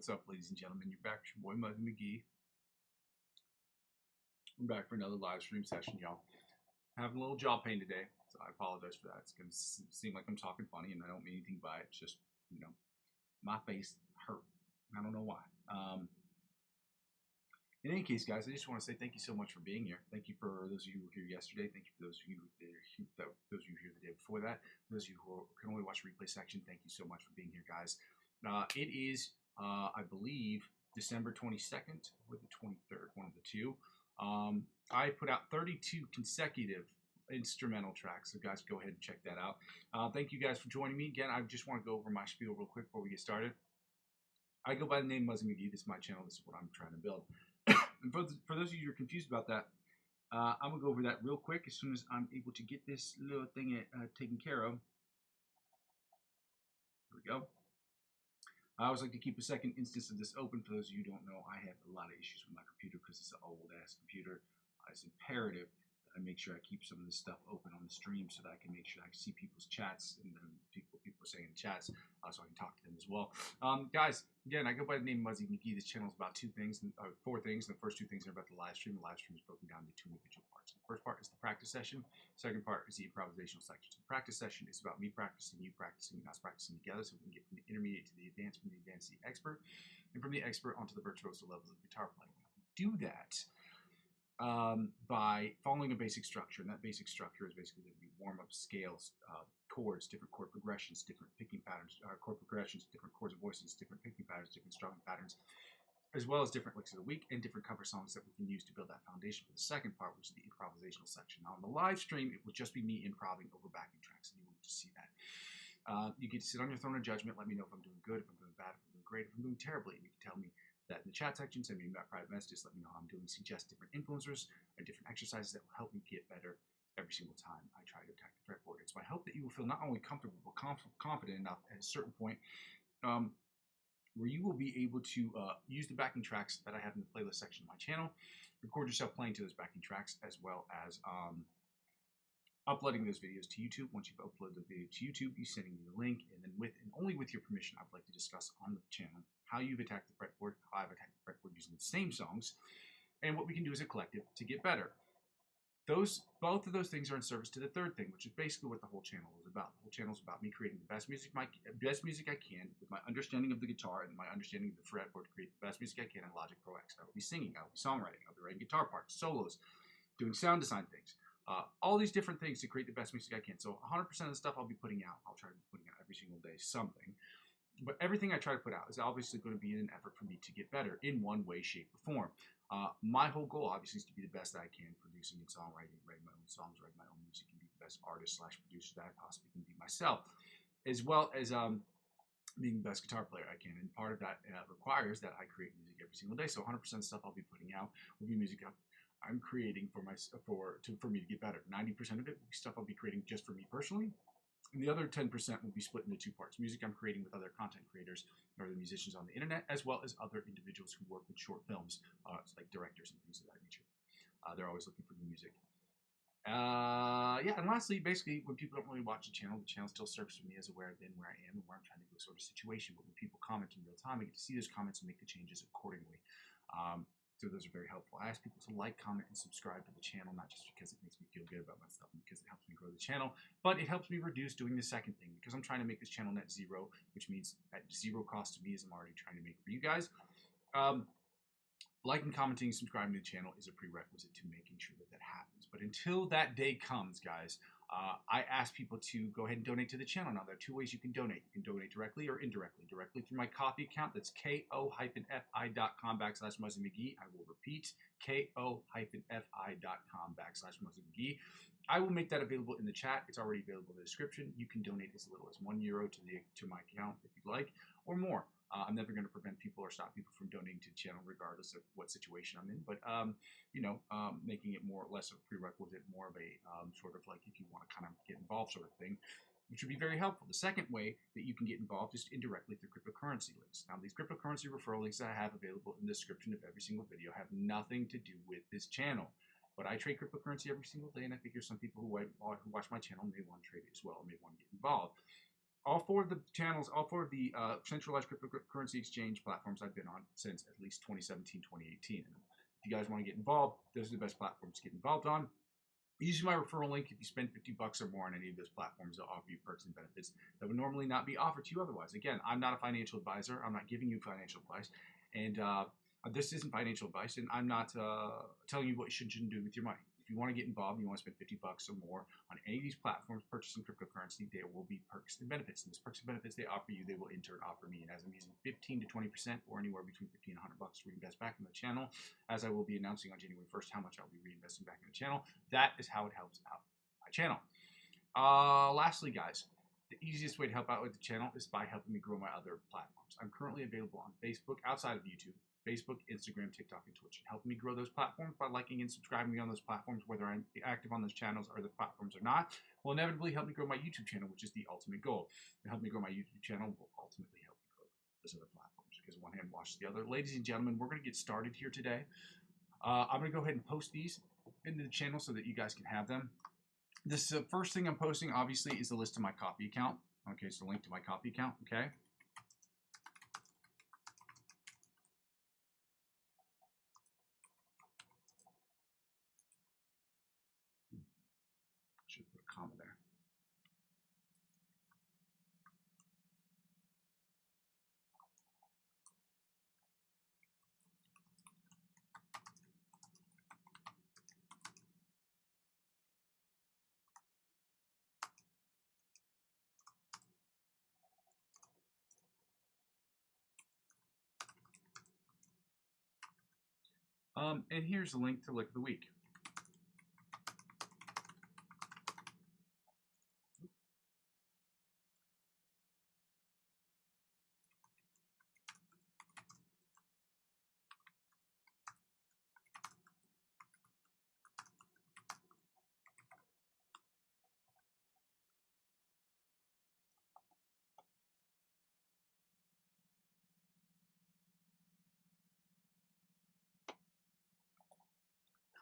What's up, ladies and gentlemen? You're back with your boy Muzzy McGee. I'm back for another live stream session, y'all. Having a little jaw pain today, so I apologize for that. It's gonna seem like I'm talking funny, and I don't mean anything by it. It's just, my face hurt. I don't know why. In any case, guys, I just want to say thank you so much for being here. Thank you for those of you who were here yesterday. Thank you for those of you those of you here the day before that. Those of you who can only watch the replay section, thank you so much for being here, guys. It is, I believe, December 22nd or the 23rd, one of the two. I put out 32 consecutive instrumental tracks, so guys, go ahead and check that out. Thank you guys for joining me again. I just want to go over my spiel real quick before we get started. I go by the name Muzzy McGee. This is my channel. This is what I'm trying to build. And for those of you who are confused about that, I'm going to go over that real quick as soon as I'm able to get this little thing taken care of. Here we go. I always like to keep a second instance of this open. For those of you who don't know, I have a lot of issues with my computer because it's an old-ass computer. It's imperative that I make sure I keep some of this stuff open on the stream so that I can make sure I can see people's chats and people are saying in chats so I can talk to them as well. Guys, again, I go by the name Muzzy McGee. This channel is about four things. And the first two things are about the live stream. The live stream is broken down into two individual parts. The first part is the practice session. The second part is the improvisational section. So the practice session is about me practicing, you practicing, and us practicing together so we can get from the intermediate to the advanced, from the advanced to the expert, and from the expert onto the virtuoso levels of guitar playing. We do that by following a basic structure, and that basic structure is basically going to be warm-up scales, chords, different chord progressions, different picking patterns, chord progressions, different chords and voices, different picking patterns, different strumming patterns, as well as different licks of the week and different cover songs that we can use to build that foundation for the second part, which is the improvisational section. Now, on the live stream, it will just be me improving over backing tracks, and you will get to see that. You get to sit on your throne of judgment, let me know if I'm doing good, if I'm doing bad, if I'm doing great, if I'm doing terribly, and you can tell me that in the chat section. Send me private messages, let me know how I'm doing, suggest different influencers and different exercises that will help me get better every single time I try to attack the fretboard. It's my hope that you will feel not only comfortable but confident enough at a certain point where you will be able to use the backing tracks that I have in the playlist section of my channel, record yourself playing to those backing tracks, as well as uploading those videos to YouTube. Once you've uploaded the video to YouTube, you sending me the link, and then only with your permission, I'd like to discuss on the channel how you've attacked the fretboard, how I've attacked the fretboard using the same songs, and what we can do as a collective to get better. Both of those things are in service to the third thing, which is basically what the whole channel is about. The whole channel is about me creating the best music I can with my understanding of the guitar and my understanding of the fretboard to create the best music I can in Logic Pro X. I will be singing, I will be songwriting, I'll be writing guitar parts, solos, doing sound design things. All these different things to create the best music I can. So 100% of the stuff I'll be putting out, I'll try to be putting out every single day something. But everything I try to put out is obviously going to be an effort for me to get better in one way, shape, or form. My whole goal, obviously, is to be the best that I can, producing and songwriting, writing my own songs, writing my own music, and be the best artist / producer that I possibly can be myself, as well as being the best guitar player I can. And part of that requires that I create music every single day. So 100% of the stuff I'll be putting out will be music I'm creating for me to get better. 90% of it will be stuff I'll be creating just for me personally. And the other 10% will be split into two parts. Music I'm creating with other content creators or the musicians on the internet, as well as other individuals who work with short films, like directors and things of that nature. They're always looking for new music. Yeah, and lastly, basically, when people don't really watch the channel still serves for me as aware of where I am and where I'm trying to go sort of situation. But when people comment in real time, I get to see those comments and make the changes accordingly. So those are very helpful. I ask people to like, comment, and subscribe to the channel, not just because it makes me feel good about myself and because it helps me grow the channel, but it helps me reduce doing the second thing, because I'm trying to make this channel net zero, which means at zero cost to me, as I'm already trying to make for you guys. Liking, commenting, subscribing to the channel is a prerequisite to making sure that that happens. But until that day comes, guys, I ask people to go ahead and donate to the channel. Now, there are two ways you can donate. You can donate directly or indirectly. Directly through my Ko-fi account. That's ko-fi.com/Muzzy McGee. I will repeat, ko-fi.com/Muzzy McGee. I will make that available in the chat. It's already available in the description. You can donate as little as €1 to my account if you'd like, or more. I'm never going to prevent people or stop people from donating to the channel regardless of what situation I'm in. But, making it more or less of a prerequisite, more of a sort of like if you want to kind of get involved sort of thing, which would be very helpful. The second way that you can get involved is indirectly through cryptocurrency links. Now, these cryptocurrency referral links that I have available in the description of every single video have nothing to do with this channel. But I trade cryptocurrency every single day, and I figure some people who watch my channel may want to trade it as well, may want to get involved. all four of the channels, all four of the centralized cryptocurrency exchange platforms I've been on since at least 2017, 2018. And if you guys want to get involved, those are the best platforms to get involved on. Using my referral link, if you spend $50 or more on any of those platforms, they'll offer you perks and benefits that would normally not be offered to you otherwise. Again, I'm not a financial advisor. I'm not giving you financial advice. And this isn't financial advice, and I'm not telling you what you shouldn't do with your money. If you want to get involved, you want to spend $50 or more on any of these platforms purchasing cryptocurrency, there will be perks and benefits. And those perks and benefits they offer you, they will in turn offer me. And as I'm using 15 to 20% or anywhere between $50 and $100 to reinvest back in the channel, as I will be announcing on January 1st how much I'll be reinvesting back in the channel, that is how it helps out my channel. Lastly, guys, the easiest way to help out with the channel is by helping me grow my other platforms. I'm currently available on Facebook outside of YouTube. Facebook, Instagram, TikTok, and Twitch. And helping me grow those platforms by liking and subscribing me on those platforms, whether I'm active on those channels or the platforms or not, will inevitably help me grow my YouTube channel, which is the ultimate goal. And help me grow my YouTube channel will ultimately help me grow those other platforms because one hand washes the other. Ladies and gentlemen, we're going to get started here today. I'm going to go ahead and post these into the channel so that you guys can have them. This first thing I'm posting, obviously, is the list of my Ko-fi account. Okay, so link to my Ko-fi account, okay? Should put a comma there. And here's the link to Lick of the Week.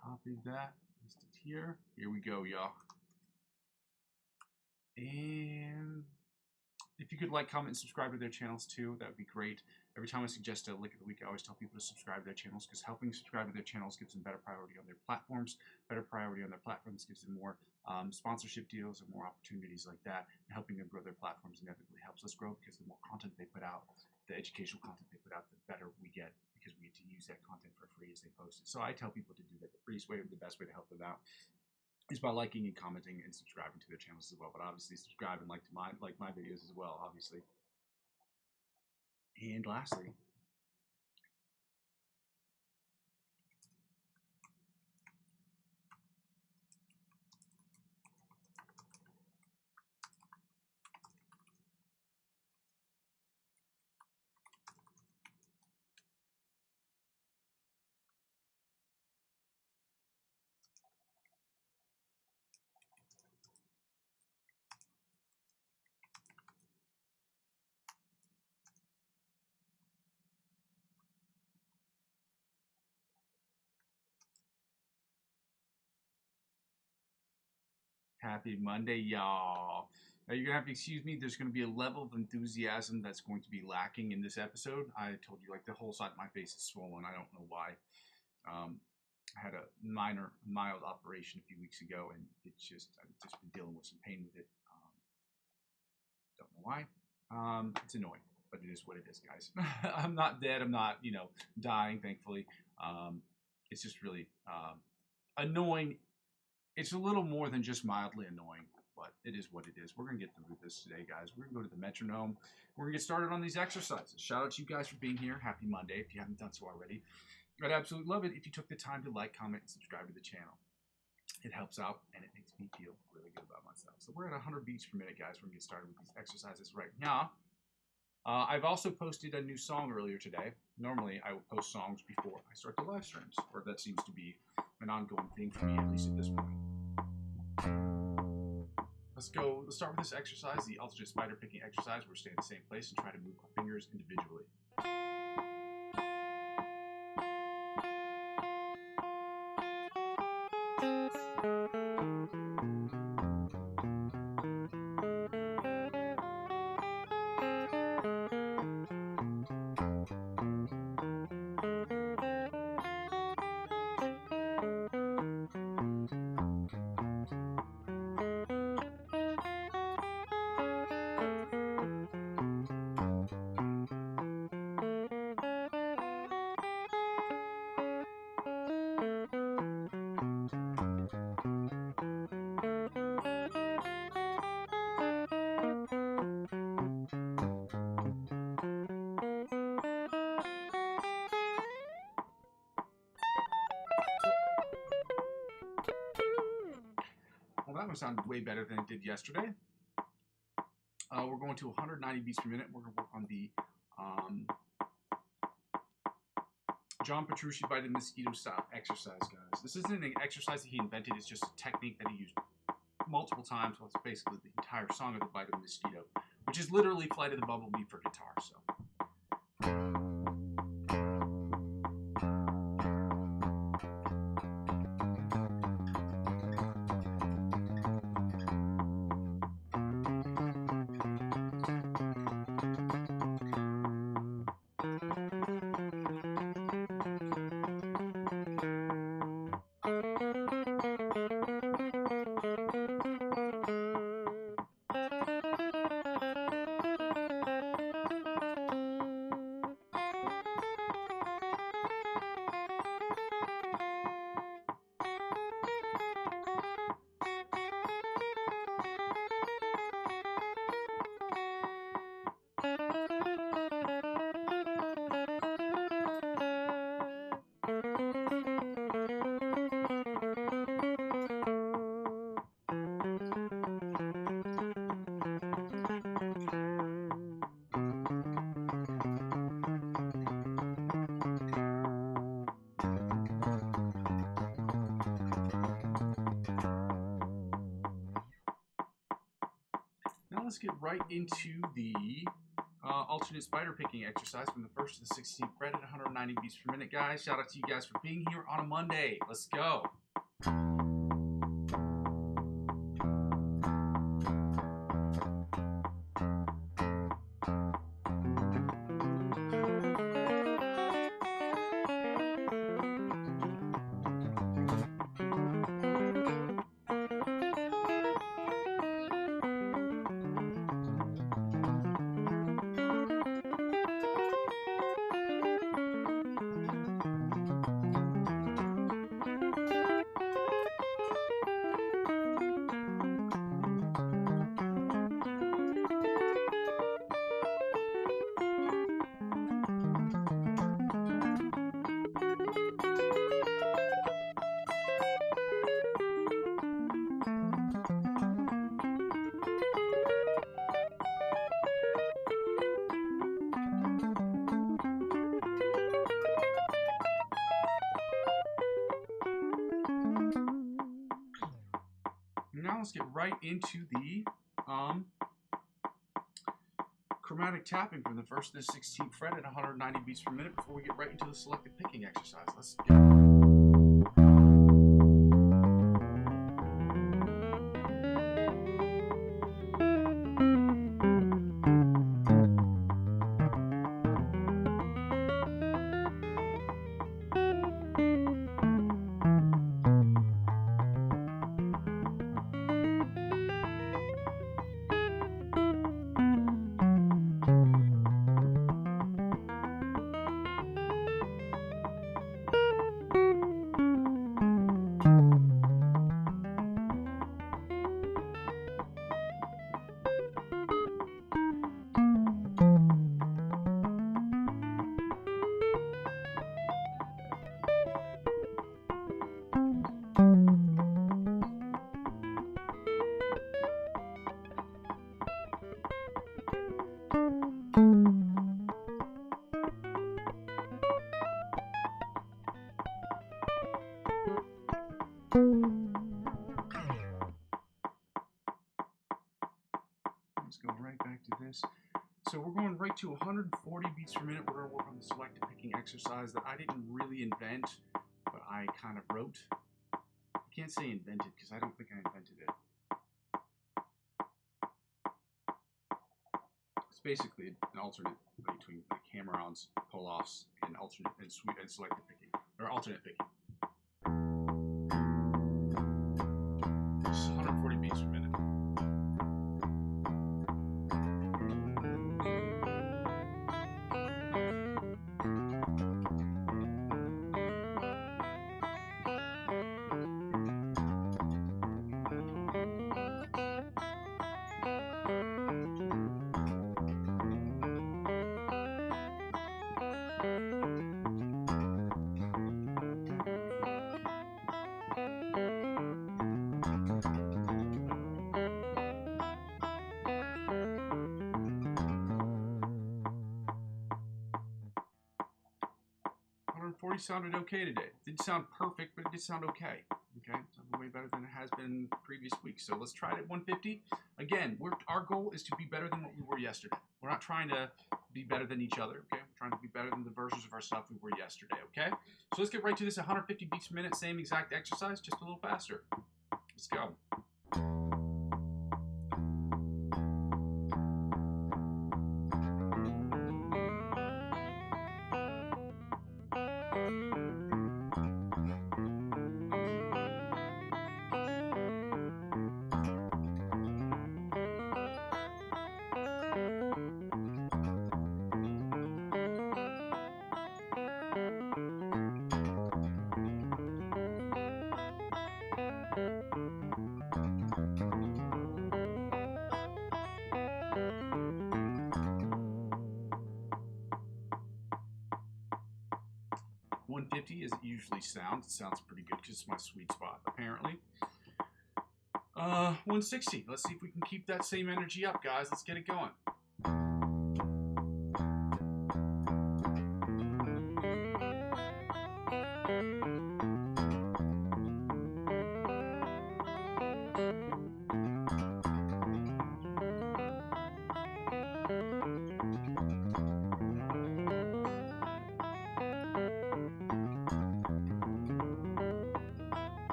Copy that, paste it here. Here we go, y'all. And if you could like, comment, and subscribe to their channels too, that would be great. Every time I suggest a Lick of the Week, I always tell people to subscribe to their channels because helping subscribe to their channels gives them better priority on their platforms. Better priority on their platforms gives them more sponsorship deals or more opportunities like that. And helping them grow their platforms inevitably helps us grow because the more content they put out, the educational content they put out, the better we get because we get to use that content for free as they post it. So I tell people to do that. The freest way, the best way to help them out is by liking and commenting and subscribing to their channels as well. But obviously subscribe and like my videos as well, obviously. And lastly, happy Monday, y'all. Now you're gonna have to excuse me. There's gonna be a level of enthusiasm that's going to be lacking in this episode. I told you, like, the whole side of my face is swollen. I don't know why. I had a mild operation a few weeks ago, and I've just been dealing with some pain with it. Don't know why. It's annoying, but it is what it is, guys. I'm not dead. I'm not, dying, thankfully. It's just really annoying. It's a little more than just mildly annoying, but it is what it is. We're going to get through this today, guys. We're going to go to the metronome. We're going to get started on these exercises. Shout out to you guys for being here. Happy Monday if you haven't done so already. I'd absolutely love it if you took the time to like, comment, and subscribe to the channel. It helps out, and it makes me feel really good about myself. So we're at 100 beats per minute, guys. We're going to get started with these exercises right now. I've also posted a new song earlier today. Normally, I will post songs before I start the live streams, or that seems to be an ongoing thing for me, at least at this point. Let's go. Let's start with this exercise, the alternate spider picking exercise. We're staying in the same place and try to move our fingers individually. going to sound way better than it did yesterday. We're going to 190 beats per minute. We're going to work on the John Petrucci Biting Mosquito style exercise, guys. This isn't an exercise that he invented. It's just a technique that he used multiple times. Well, it's basically the entire song of the Bite of the Mosquito, which is literally Flight of the Bumblebee for guitar. So. Let's get right into the alternate spider picking exercise from the 1st to the 16th fret at 190 beats per minute, guys. Shout out to you guys for being here on a Monday. Let's go. Now let's get right into the chromatic tapping from the 1st to the 16th fret at 190 beats per minute before we get right into the selective picking exercise. Let's go. Let's go right back to this. So we're going right to 140 beats per minute. We're going to work on the selective picking exercise that I didn't really invent, but I kind of wrote. I can't say invented because I don't think I invented it. It's basically an alternate between like hammer-ons, pull-offs, and alternate and selective picking, or alternate picking. This is 140 beats per minute. voice sounded okay today. It didn't sound perfect, but it did sound okay. Okay, sounded way better than it has been previous weeks. So let's try it at 150. Again, our goal is to be better than what we were yesterday. We're not trying to be better than each other, okay? We're trying to be better than the versions of ourselves we were yesterday, okay? So let's get right to this. 150 beats per minute, same exact exercise, just a little faster. Let's go. As it usually sounds. It sounds pretty good because it's my sweet spot, apparently. 160. Let's see if we can keep that same energy up, guys. Let's get it going.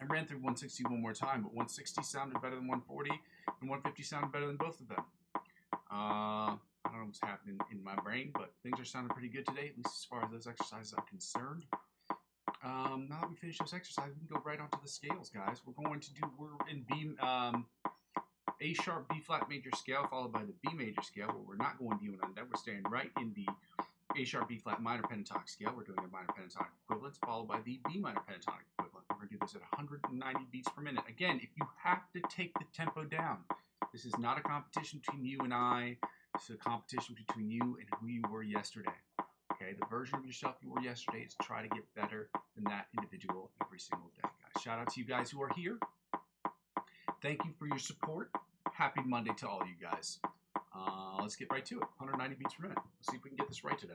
Ran through 160 one more time, but 160 sounded better than 140, and 150 sounded better than both of them. I don't know what's happening in my brain, but things are sounding pretty good today, at least as far as those exercises are concerned. Now that we finish those exercises, we can go right onto the scales, guys. We're in A sharp, B flat major scale, followed by the B major scale, where we're not going D1 undone. We're staying right in the A sharp, B flat minor pentatonic scale. We're doing a minor pentatonic equivalent, followed by the B minor pentatonic equivalent. We're going to do this at 190 beats per minute. Again, if you have to take the tempo down, this is not a competition between you and I. This is a competition between you and who you were yesterday. Okay, the version of yourself you were yesterday is try to get better than that individual every single day, guys. Shout out to you guys who are here. Thank you for your support. Happy Monday to all you guys. Let's get right to it. 190 beats per minute. Let's see if we can get this right today.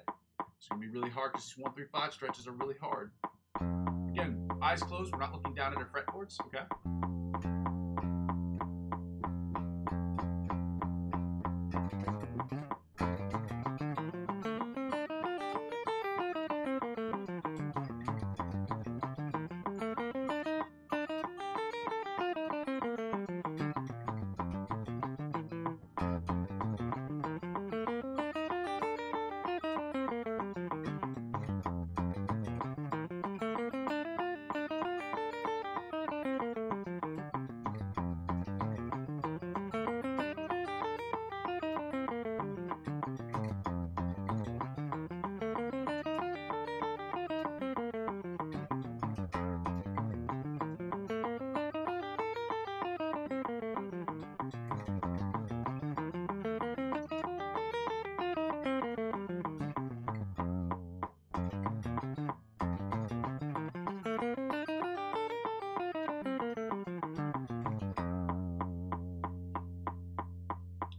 It's going to be really hard because these 1 through 5 stretches are really hard. Again, eyes closed. We're not looking down at our fretboards, okay?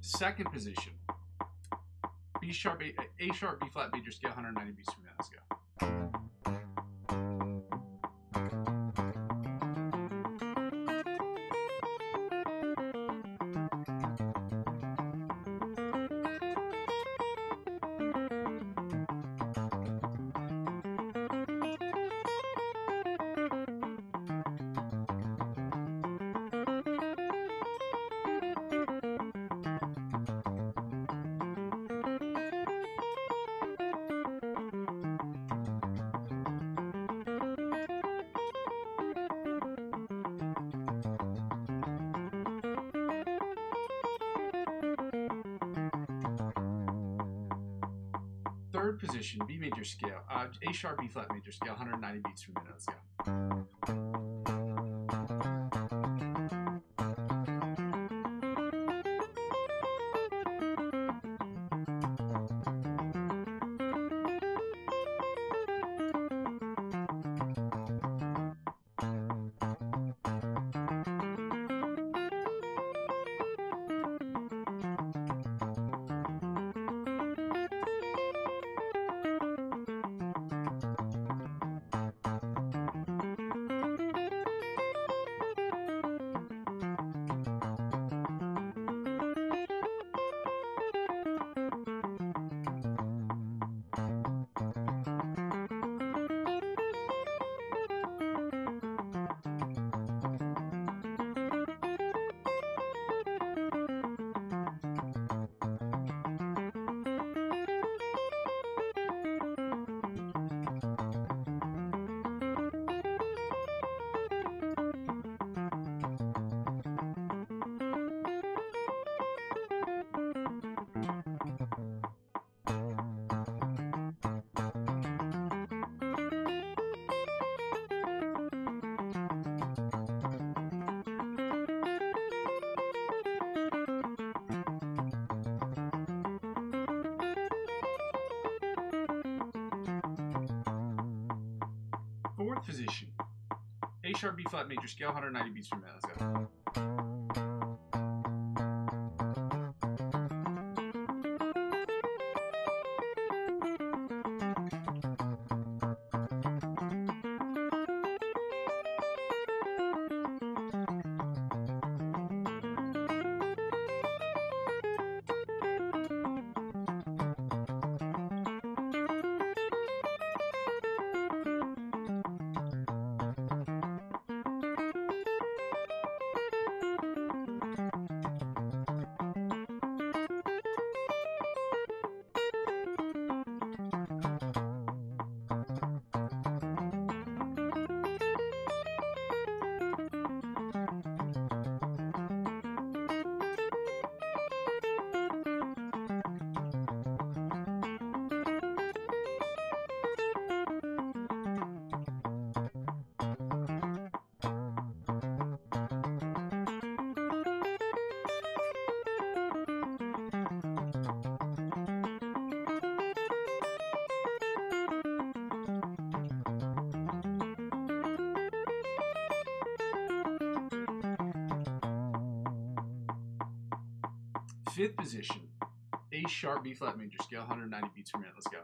Second position, A sharp, B flat major scale, 190 beats per minute. Let's go. Third position, B major scale, A sharp, B flat major scale, 190 beats per minute. Let's go. Fourth position, A sharp B flat major scale, 190 beats per minute. Let's go. Fifth position, A sharp B flat major scale, 190 beats per minute. Let's go.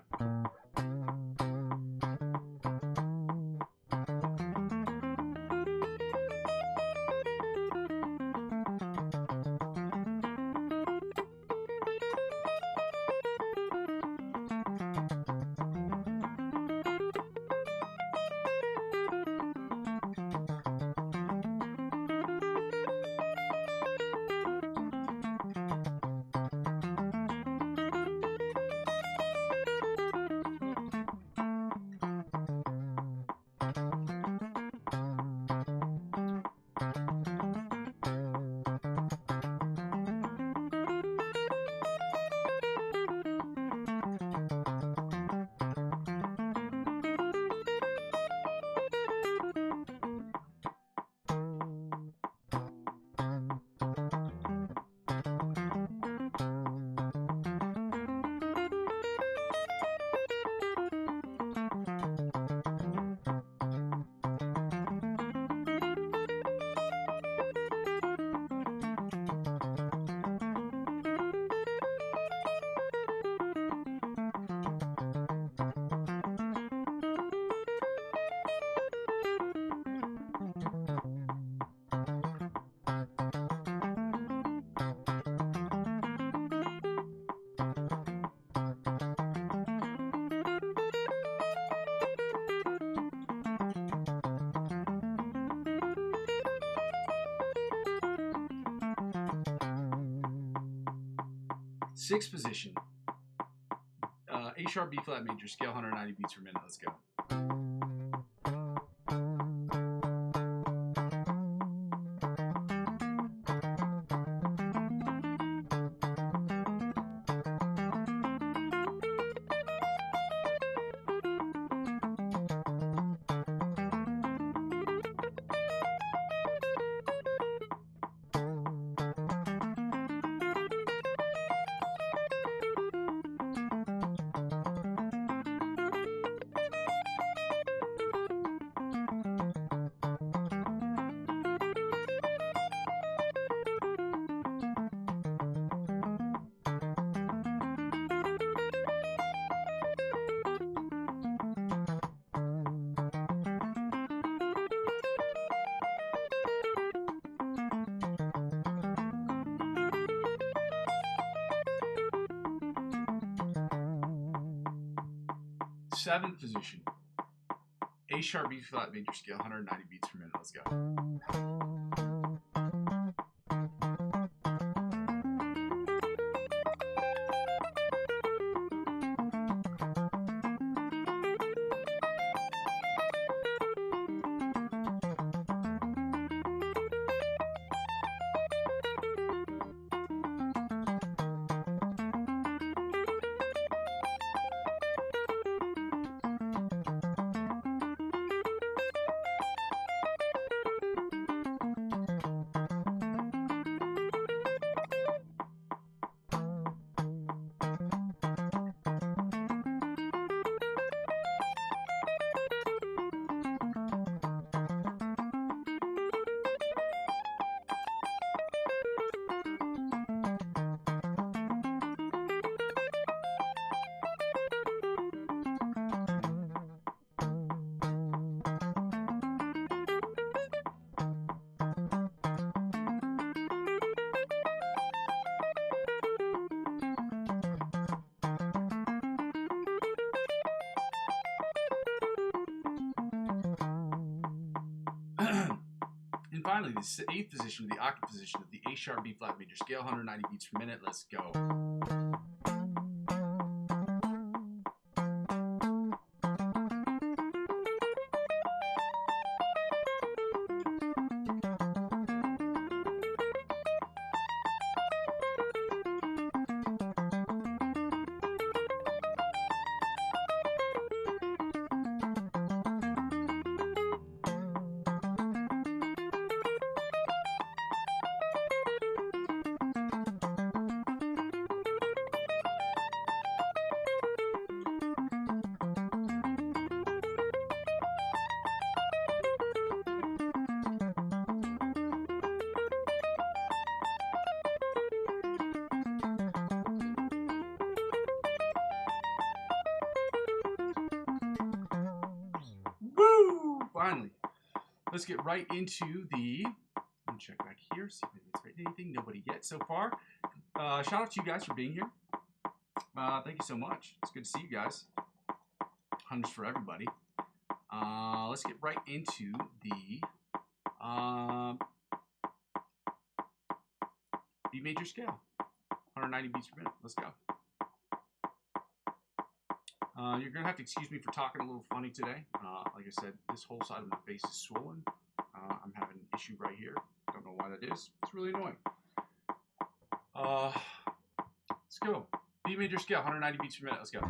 Sixth position, A sharp B flat major scale, 190 beats per minute. Let's go. Seventh position, A sharp B flat major scale, 190 beats per minute. Let's go. finally, the eighth position, the octave position of the A sharp B flat major scale, 190 beats per minute. Let's go. Finally, let's get right into the. Let me check back here, see if it's written anything. Nobody yet so far. Shout out to you guys for being here. Thank you so much. It's good to see you guys. Hundreds for everybody. Let's get right into the B major scale. 190 beats per minute. Let's go. You're going to have to excuse me for talking a little funny today. Like I said, this whole side of my face is swollen. I'm having an issue right here. Don't know why that is. It's really annoying. Let's go. B major scale, 190 beats per minute. Let's go.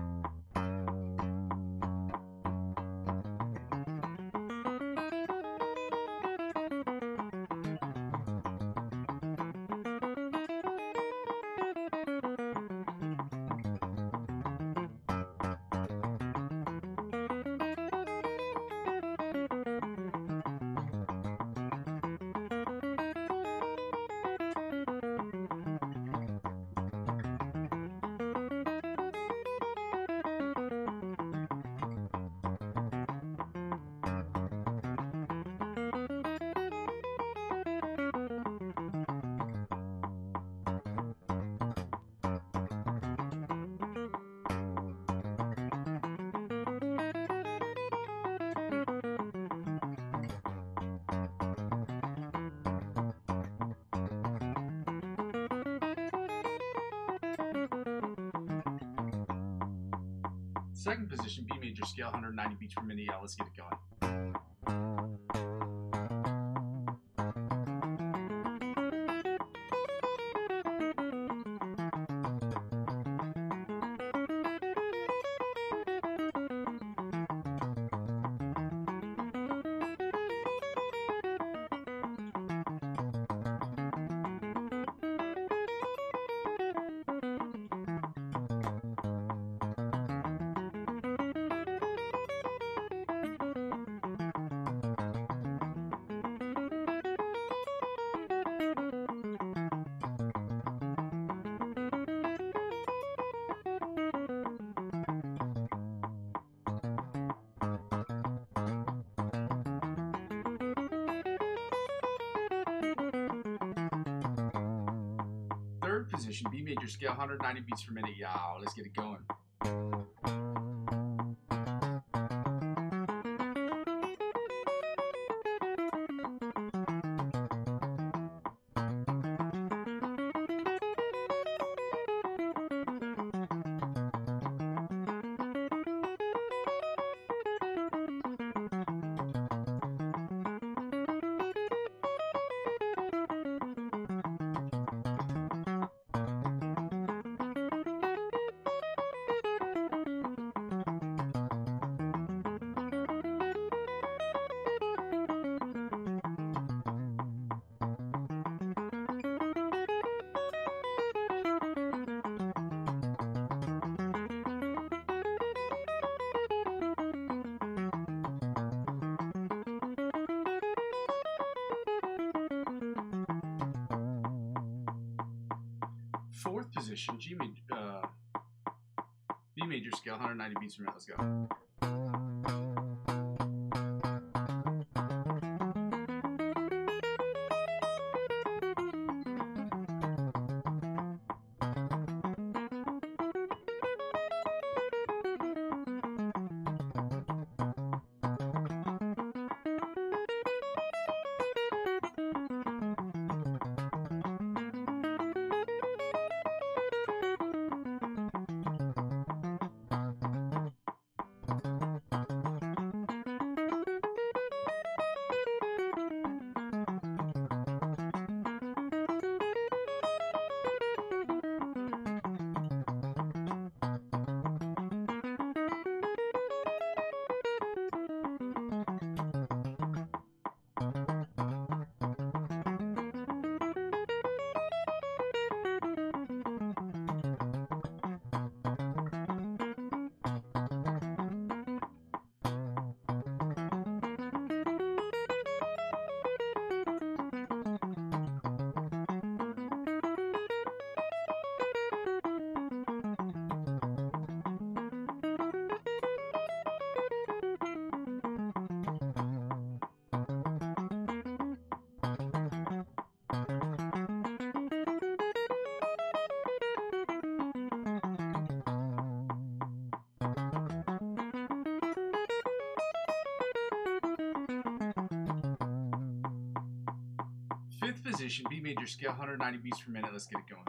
Second position, B major scale, 190 beats per minute. Yeah, let's get it going. Third position, B major scale, 190 beats per minute. Yeah, let's get it going. Fourth position, B major scale, 190 beats per minute. Let's go. Fifth position, B major scale, 190 beats per minute. Let's get it going.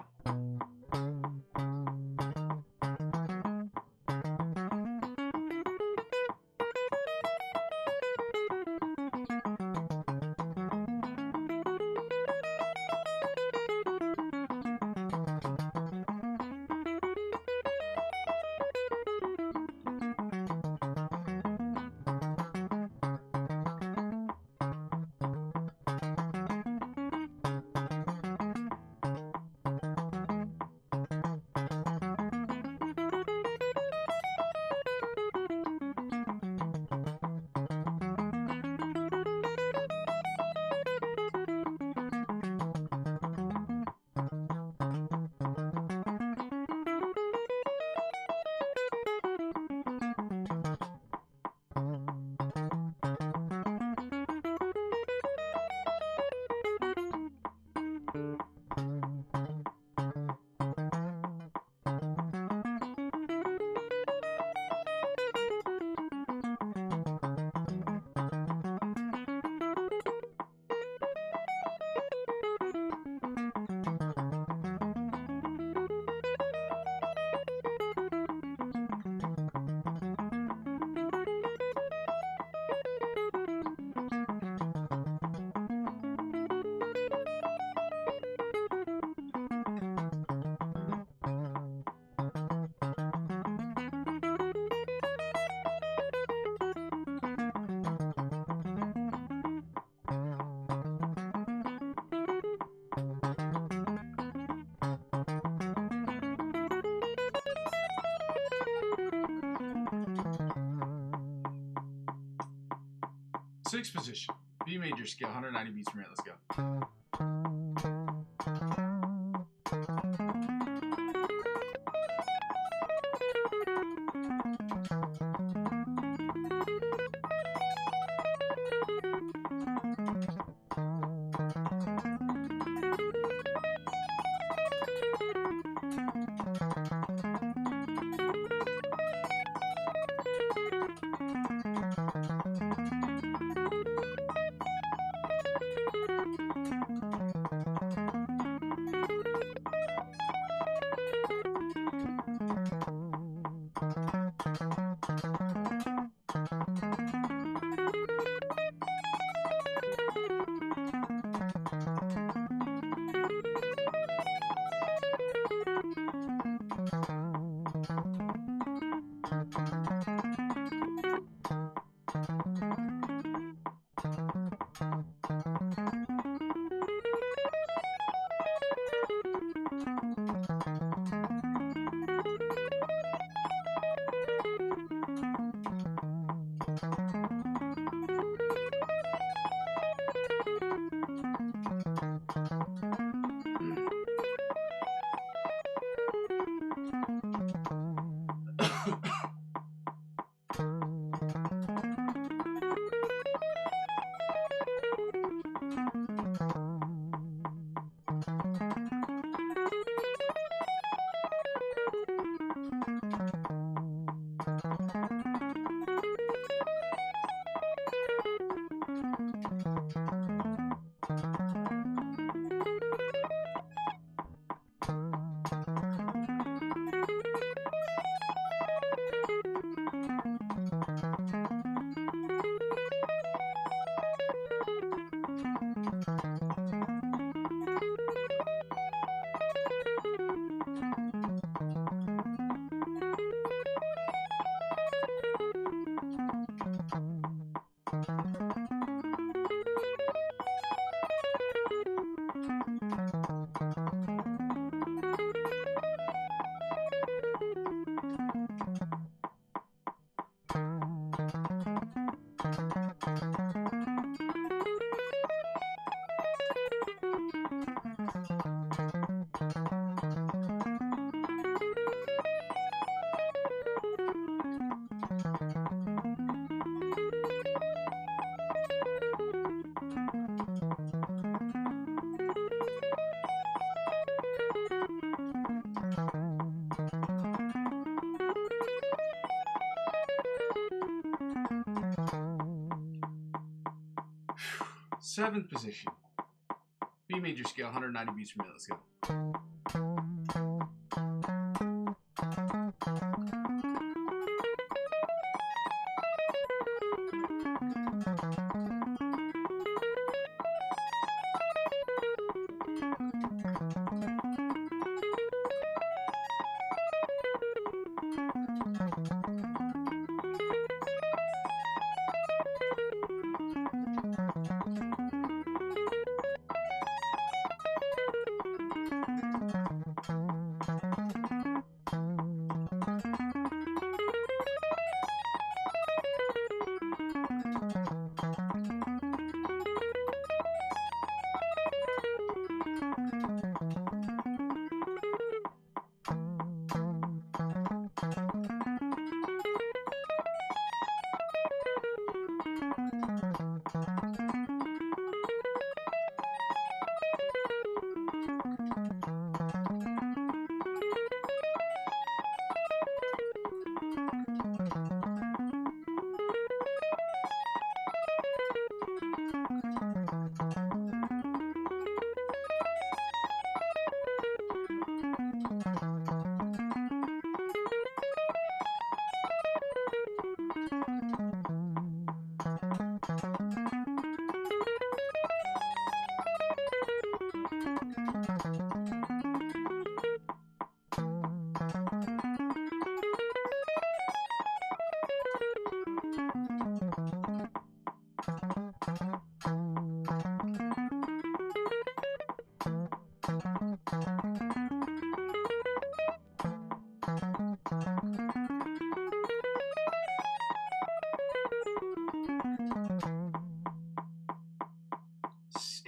Sixth position, B major scale, 190 beats per minute. Let's go. Seventh position, B major scale, 190 beats per minute. Let's go.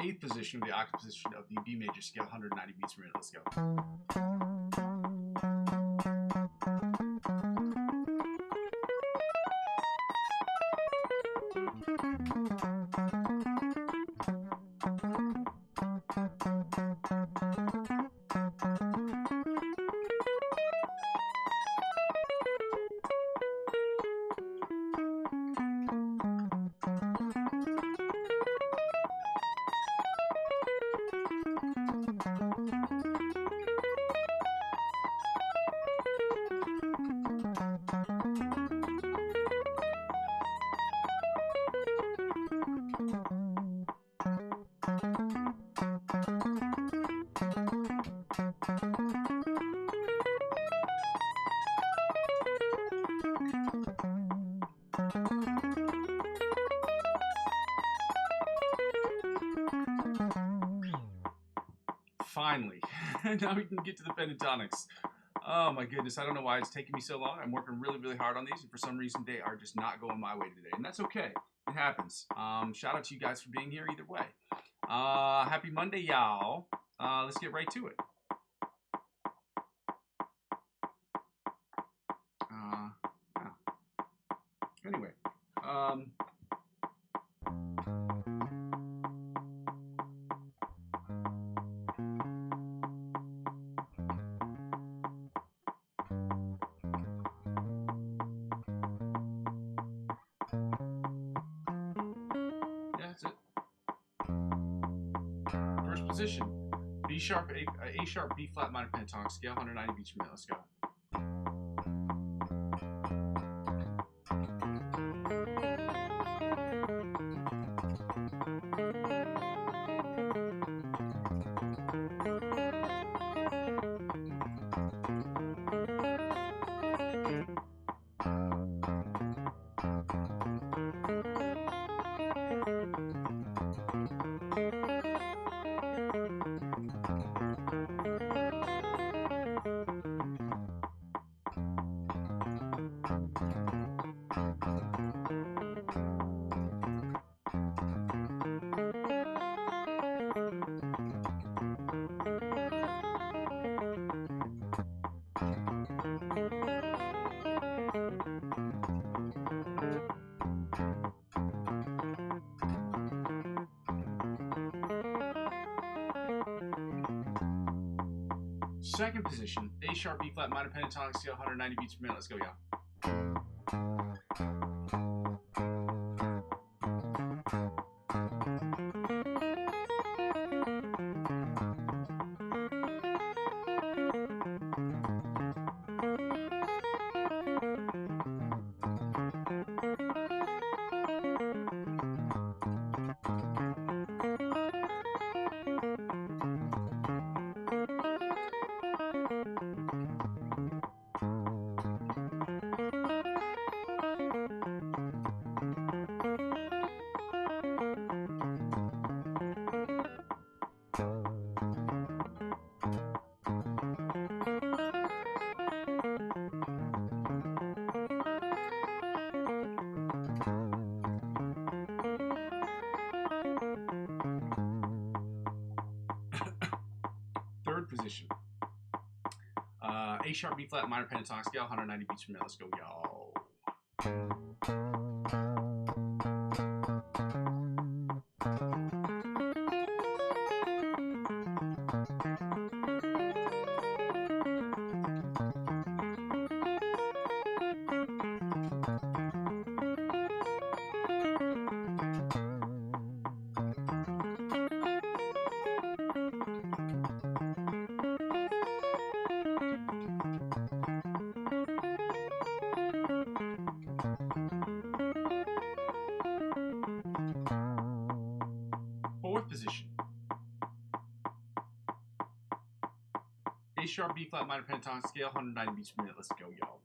Eighth position of the octave position of the B major scale, 190 beats per minute. Let's go. Finally, now we can get to the pentatonics. Oh my goodness, I don't know why it's taking me so long. I'm working really, really hard on these, and for some reason they are just not going my way today, and that's okay. It happens. Shout out to you guys for being here either way. Happy Monday, y'all. Let's get right to it. Anyway, that's it. First position, B sharp, A sharp, B flat minor pentatonic scale, 190 beats per minute. Let's go. Second position, A sharp, B flat minor pentatonic scale, 190 beats per minute. Let's go, y'all. A sharp, B flat, minor pentatonic scale, 190 beats per minute. Let's go, y'all. Fourth position. A sharp, B flat, minor pentatonic scale, 190 beats per minute. Let's go, y'all.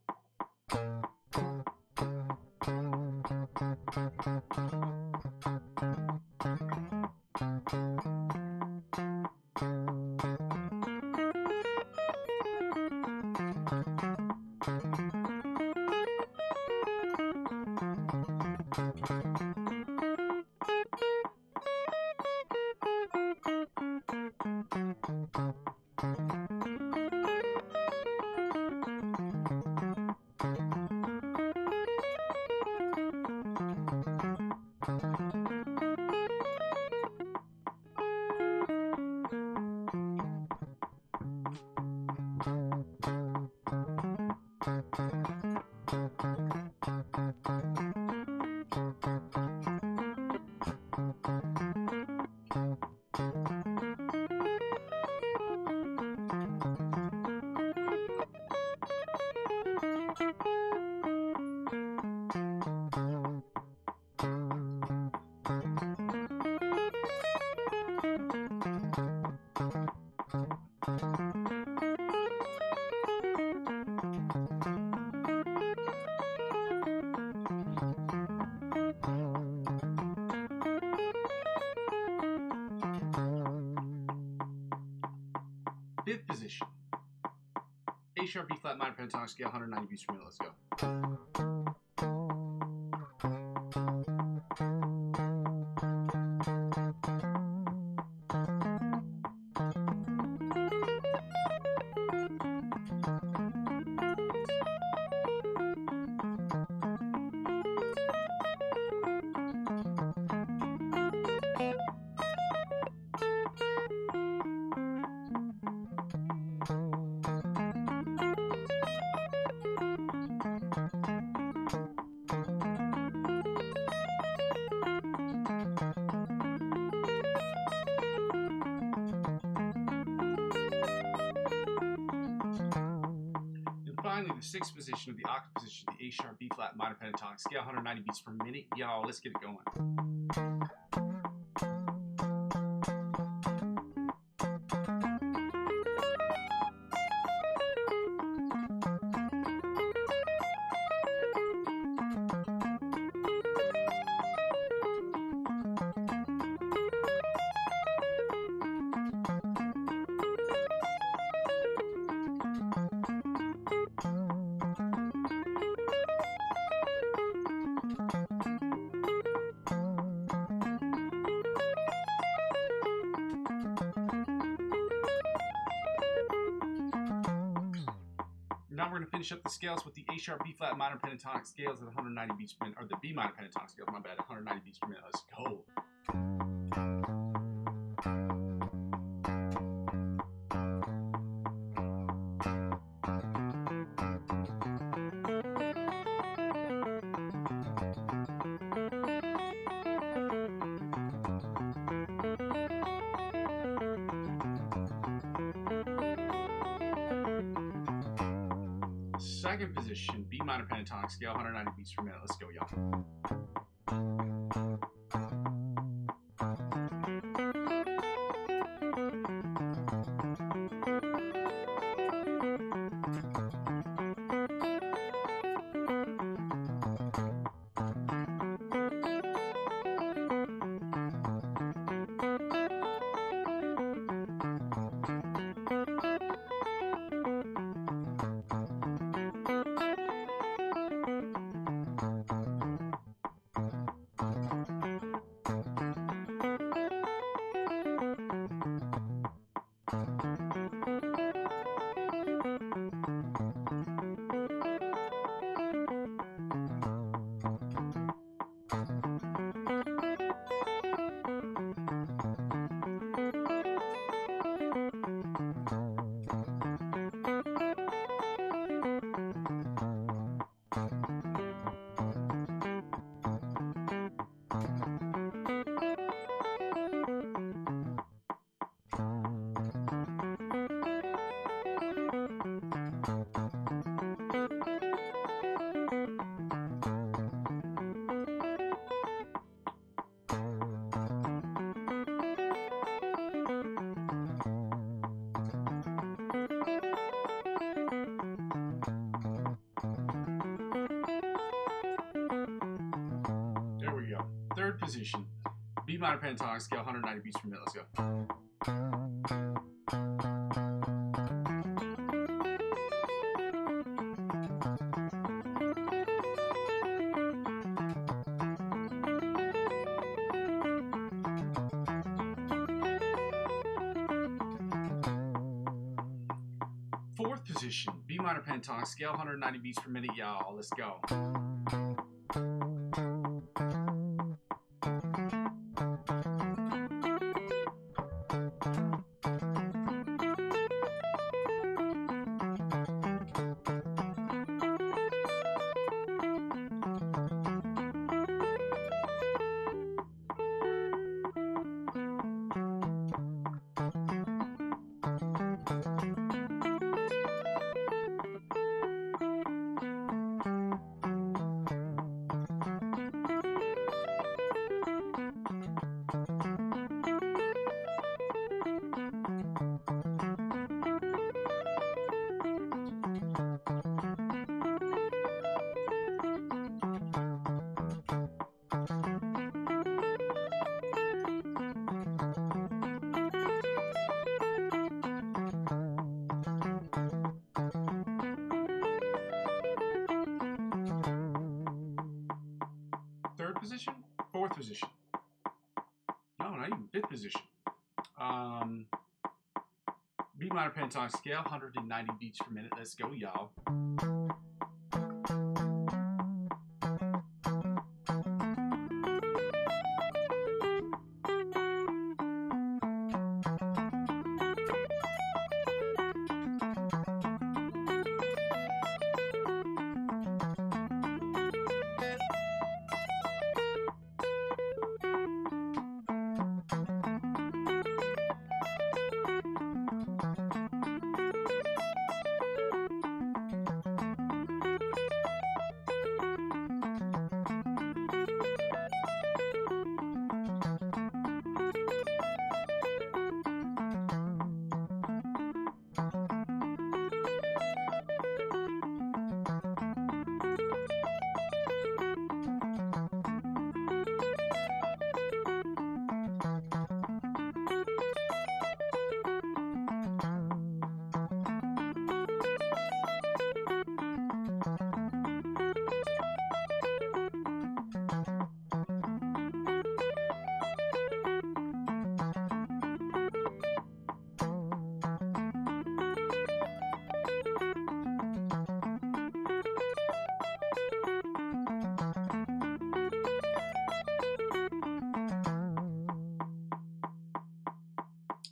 Fifth position. A sharp, B flat, minor pentatonic scale, 190 beats per minute. Let's go. Finally, the sixth position of the octave position, the A sharp, B flat, minor pentatonic scale, 190 beats per minute. Y'all, let's get it going. Now we're going to finish up the scales with the A sharp, B flat, minor pentatonic scales at 190 beats per minute, or the B minor pentatonic scales, my bad, 190 beats per minute. Let's go. Second position, B minor pentatonic scale, 190 beats per minute. Let's go, y'all. position, B minor pentatonic scale, 190 beats per minute. Let's go. Fourth position, B minor pentatonic scale, 190 beats per minute, y'all. Let's go. Third position, fourth position. No, not even fifth position. B minor pentatonic scale, 190 beats per minute. Let's go, y'all.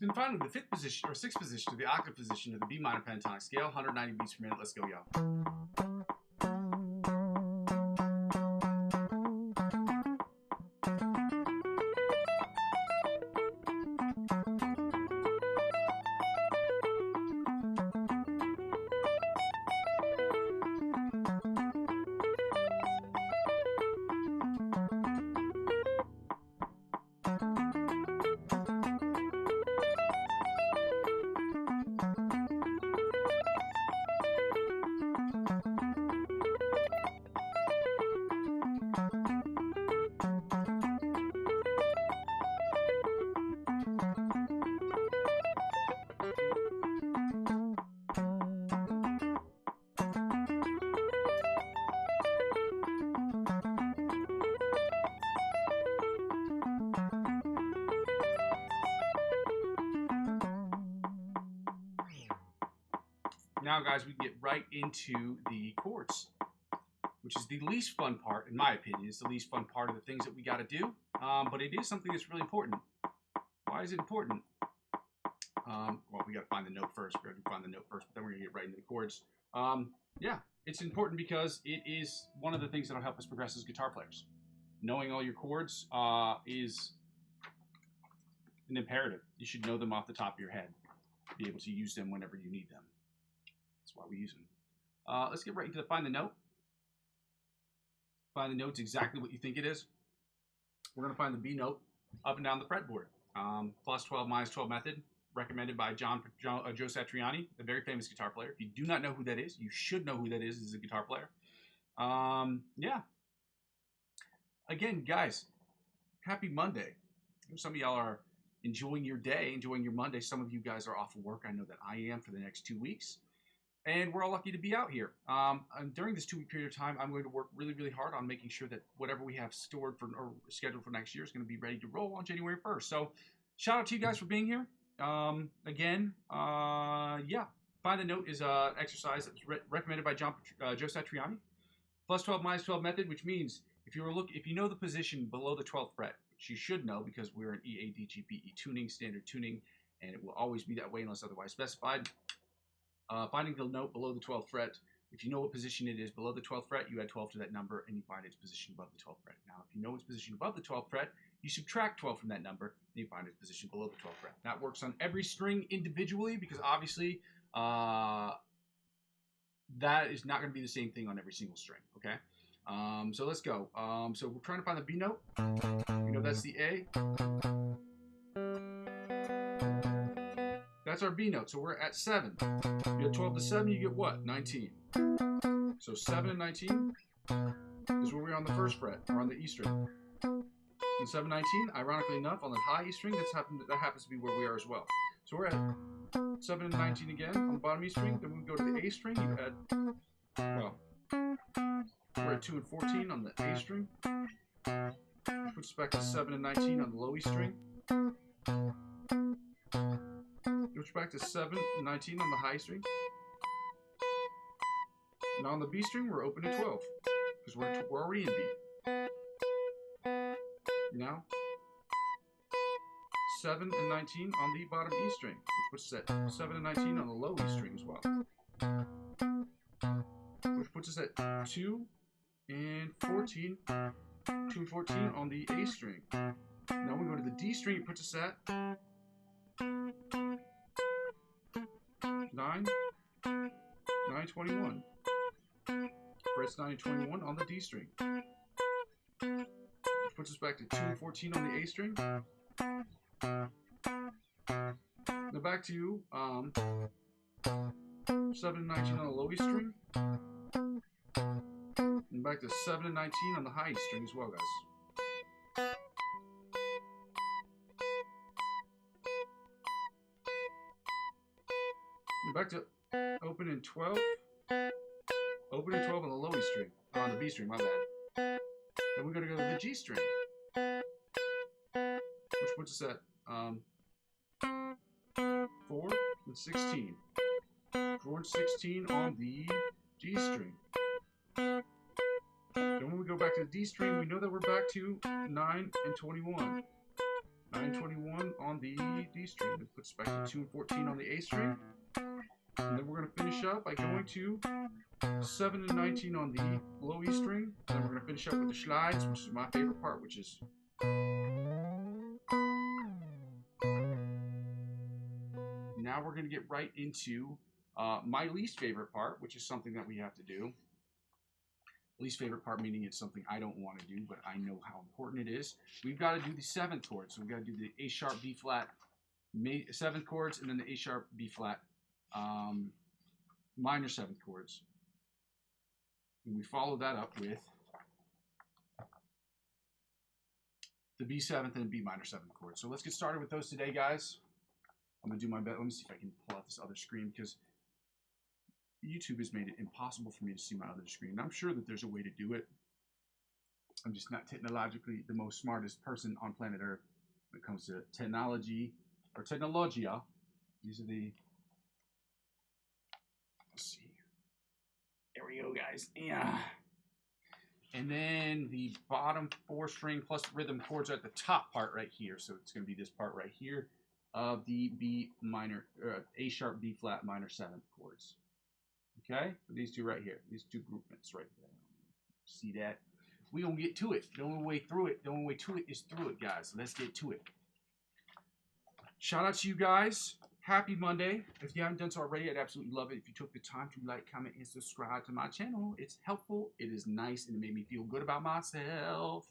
And finally, the fifth position, or sixth position, the octave position of the B minor pentatonic scale, 190 beats per minute. Let's go, y'all. Now, guys, we get right into the chords, which is the least fun part, in my opinion. It's the least fun part of the things that we got to do, but it is something that's really important. Why is it important? Well, we got to find the note first. We're going to find the note first, but then we're going to get right into the chords. Yeah, it's important because it is one of the things that will help us progress as guitar players. Knowing all your chords is an imperative. You should know them off the top of your head, be able to use them whenever you need them. That's why we use them. Let's get right into the find the note. Find the note's exactly what you think it is. We're going to find the B note up and down the fretboard. Plus 12, minus 12 method, recommended by Joe Satriani, a very famous guitar player. If you do not know who that is, you should know who that is as a guitar player. Yeah. Again, guys, Happy Monday. Some of y'all are enjoying your day, enjoying your Monday. Some of you guys are off of work. I know that I am for the next 2 weeks. And we're all lucky to be out here. And during this 2-week period of time, I'm going to work really, really hard on making sure that whatever we have stored for or scheduled for next year is going to be ready to roll on January 1st. So shout out to you guys for being here. Again, yeah. Find the Note is an exercise that's recommended by Joe Satriani. Plus 12 minus 12 method, which means if you know the position below the 12th fret, which you should know because we're in E, A, D, G, B, E tuning, standard tuning, and it will always be that way unless otherwise specified. Finding the note below the 12th fret, if you know what position it is below the 12th fret, you add 12 to that number and you find its position above the 12th fret. Now, if you know its position above the 12th fret, you subtract 12 from that number and you find its position below the 12th fret. That works on every string individually because obviously that is not going to be the same thing on every single string, okay? So let's go. So we're trying to find the B note. You know that's the A. That's our B note. So we're at 7. You get 12 to 7, you get what? 19. So 7 and 19 is where we're on the first fret, or on the E string. And 7, 19, ironically enough, on the high E string, that happens to be where we are as well. So we're at 7 and 19 again on the bottom E string. Then we go to the A string. You add, well, we're at 2 and 14 on the A string. Which puts us back to 7 and 19 on the low E string. Switch back to 7 and 19 on the high string. Now on the B string, we're open to 12 because we're already in B. Now 7 and 19 on the bottom E string, which puts us at 7 and 19 on the low E string as well. Which puts us at 2 and 14, 2 and 14 on the A string. Now we go to the D string, it puts us at 9, 21. Frets 9 and 21 on the D string. Which puts us back to 2 and 14 on the A string. Now back to 7 and 19 on the low E string. And back to 7 and 19 on the high E string as well, guys. And back to open in 12. Open in 12 on the low E string. Or on the B string, my bad. Then we're going to go to the G string. Which puts us at 4 and 16. 4 and 16 on the G string. Then when we go back to the D string, we know that we're back to 9 and 21. 9 and 21 on the D string. That puts us back to 2 and 14 on the A string. And then we're going to finish up by going to 7 and 19 on the low E string. And then we're going to finish up with the slides, which is my favorite part, which is... Now we're going to get right into my least favorite part, which is something that we have to do. Least favorite part meaning it's something I don't want to do, but I know how important it is. We've got to do the 7th chord. So we've got to do the A sharp, B flat, 7th chords, and then the A sharp, B flat, minor 7th chords. And we follow that up with the B 7th and B minor 7th chord. So let's get started with those today, guys. I'm going to do my best. Let me see if I can pull out this other screen because YouTube has made it impossible for me to see my other screen. I'm sure that there's a way to do it. I'm just not technologically the most smartest person on planet Earth when it comes to technology or technologia. These are the... Let's see. There we go, guys. Yeah. And then the bottom 4 string plus rhythm chords are at the top part right here. So it's going to be this part right here of the B minor, A sharp, B flat minor 7th chords. Okay? These two right here. These two groupments right there. See that? We gonna get to it. The only way through it. The only way to it is through it, guys. So let's get to it. Shout out to you guys. Happy Monday. If you haven't done so already, I'd absolutely love it if you took the time to like, comment, and subscribe to my channel. It's helpful, it is nice, and it made me feel good about myself.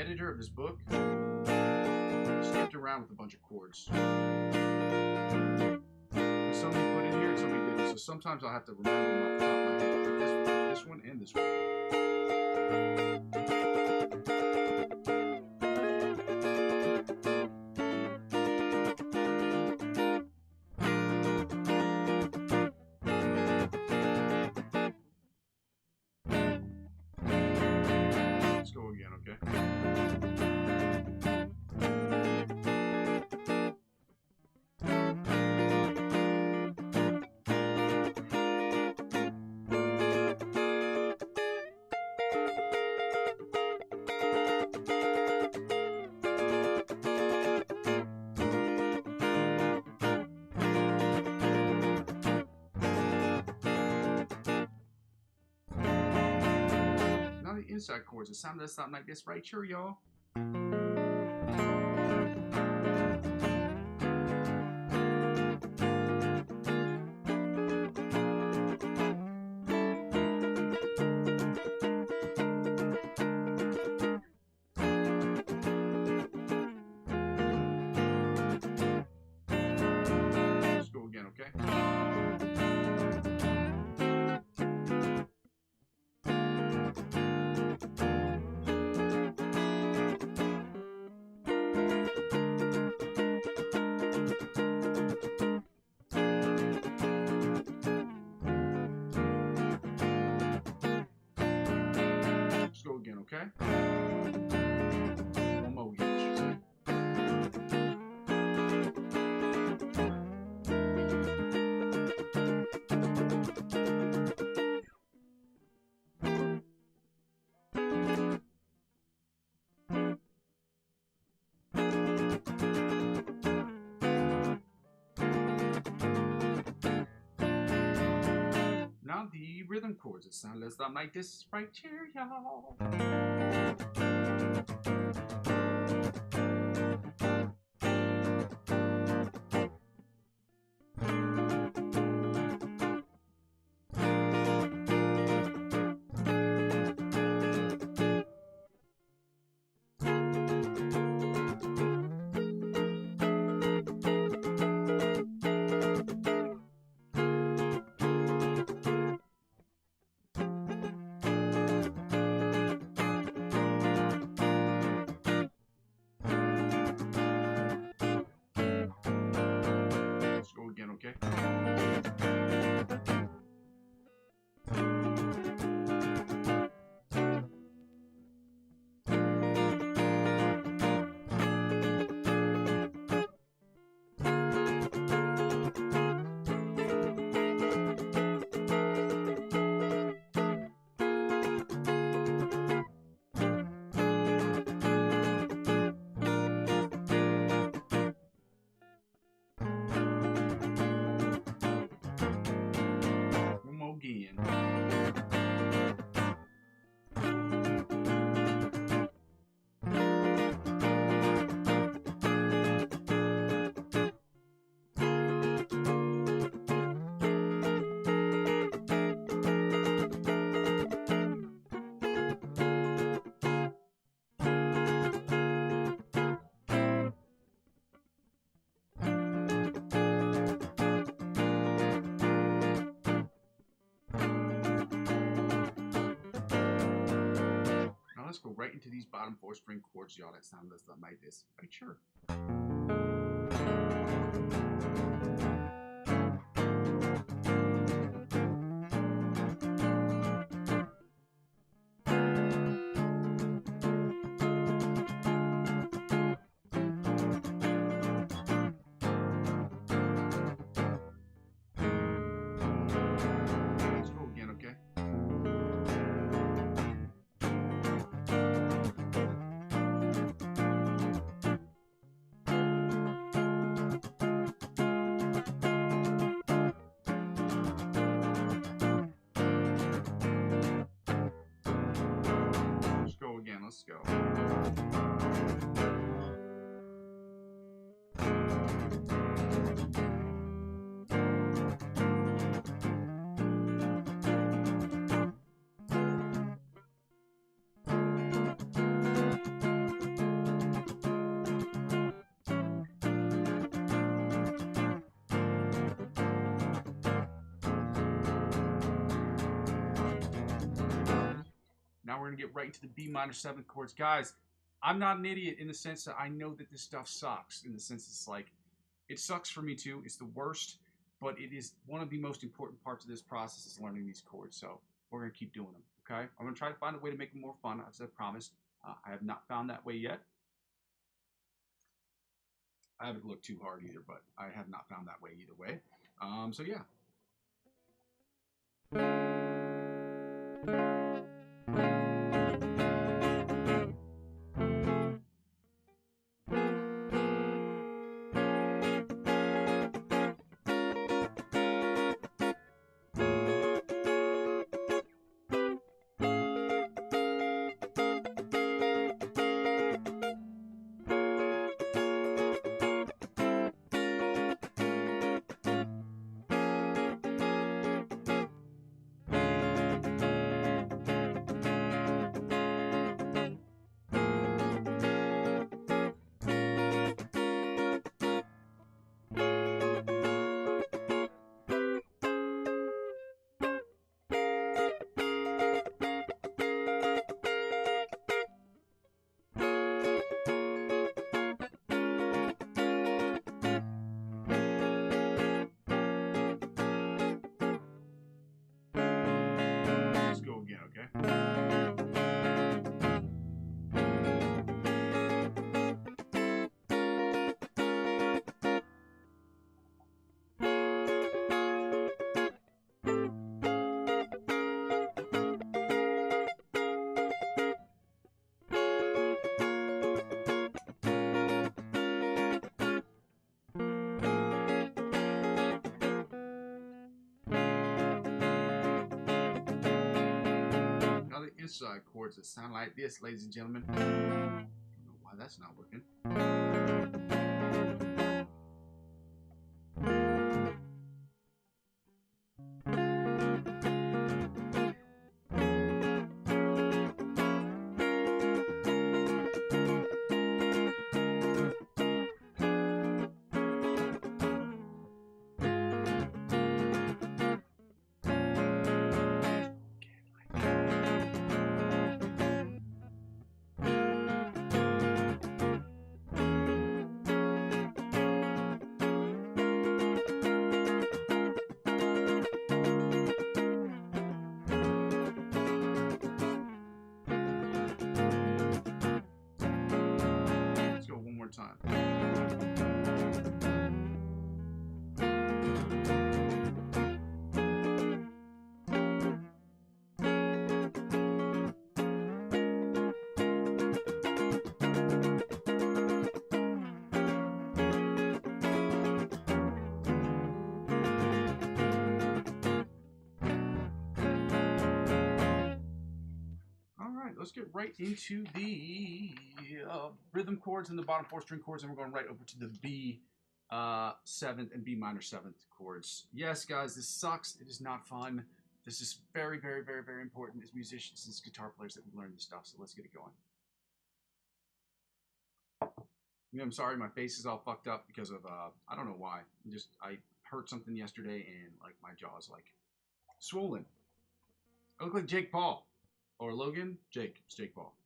editor of this book skipped around with a bunch of chords. Some we put in here and some we didn't. So sometimes I'll have to remember them off the top of my head. Like this one and this one. Let's go again, okay? Now the inside chords, it sounded something like this right here, y'all. Let's go again, okay? Let's go again, okay? One more again, I should say. Now the rhythm chords, it sounds something like this right here, y'all. Let's go again, okay? One more again. Now let's go right into these bottom 4 string chords, y'all, that sound something like this. Right, sure. Let's go again, okay? Let's go again, let's go. Now we're going to get right into the B minor 7th chords. Guys, I'm not an idiot in the sense that I know that this stuff sucks. In the sense it's like, it sucks for me too. It's the worst, but it is one of the most important parts of this process is learning these chords. So we're going to keep doing them, okay? I'm going to try to find a way to make them more fun, as I promised. I have not found that way yet. I haven't looked too hard either, but I have not found that way either way. So yeah. Inside chords that sound like this, ladies and gentlemen. I don't know why that's not working. Time. Let's get right into the rhythm chords and the bottom 4 string chords, and we're going right over to the B 7th and B minor 7th chords. Yes, guys, this sucks. It is not fun. This is very, very, very, very important as musicians and as guitar players that we learn this stuff. So let's get it going. I'm sorry, my face is all fucked up because of I don't know why. I hurt something yesterday and like my jaw's like swollen. I look like Jake Paul. Or Logan? Jake. It's Jake Paul.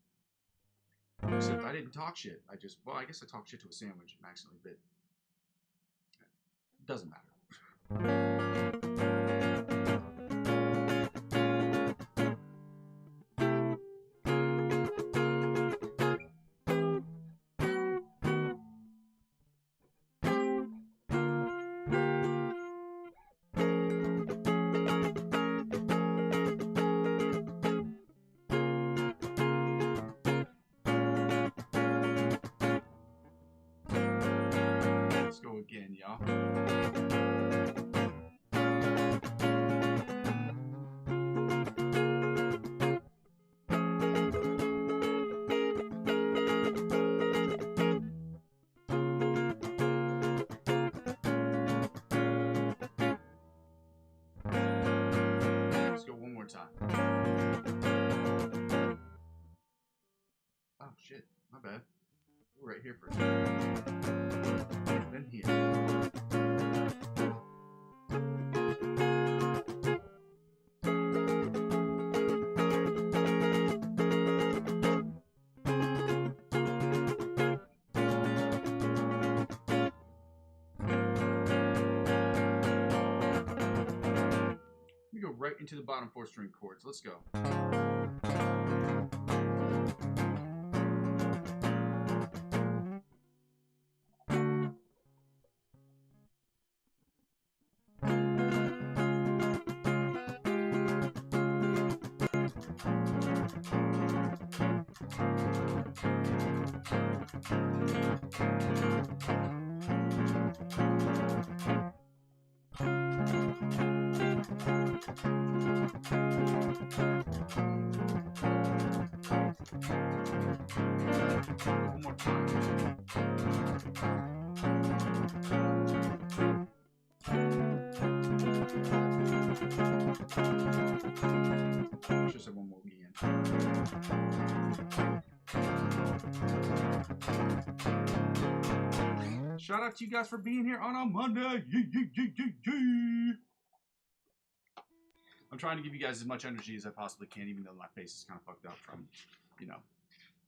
Except I didn't talk shit. I guess I talked shit to a sandwich and accidentally bit. It doesn't matter. Again, y'all. Let's go one more time. Oh shit, my bad. We're right here for a second. Then here. go right into the bottom 4-string chords. Let's go. One more time. Should have said one more again. Shout out to you guys for being here on a Monday. I'm trying to give you guys as much energy as I possibly can, even though my face is kind of fucked up from, you know,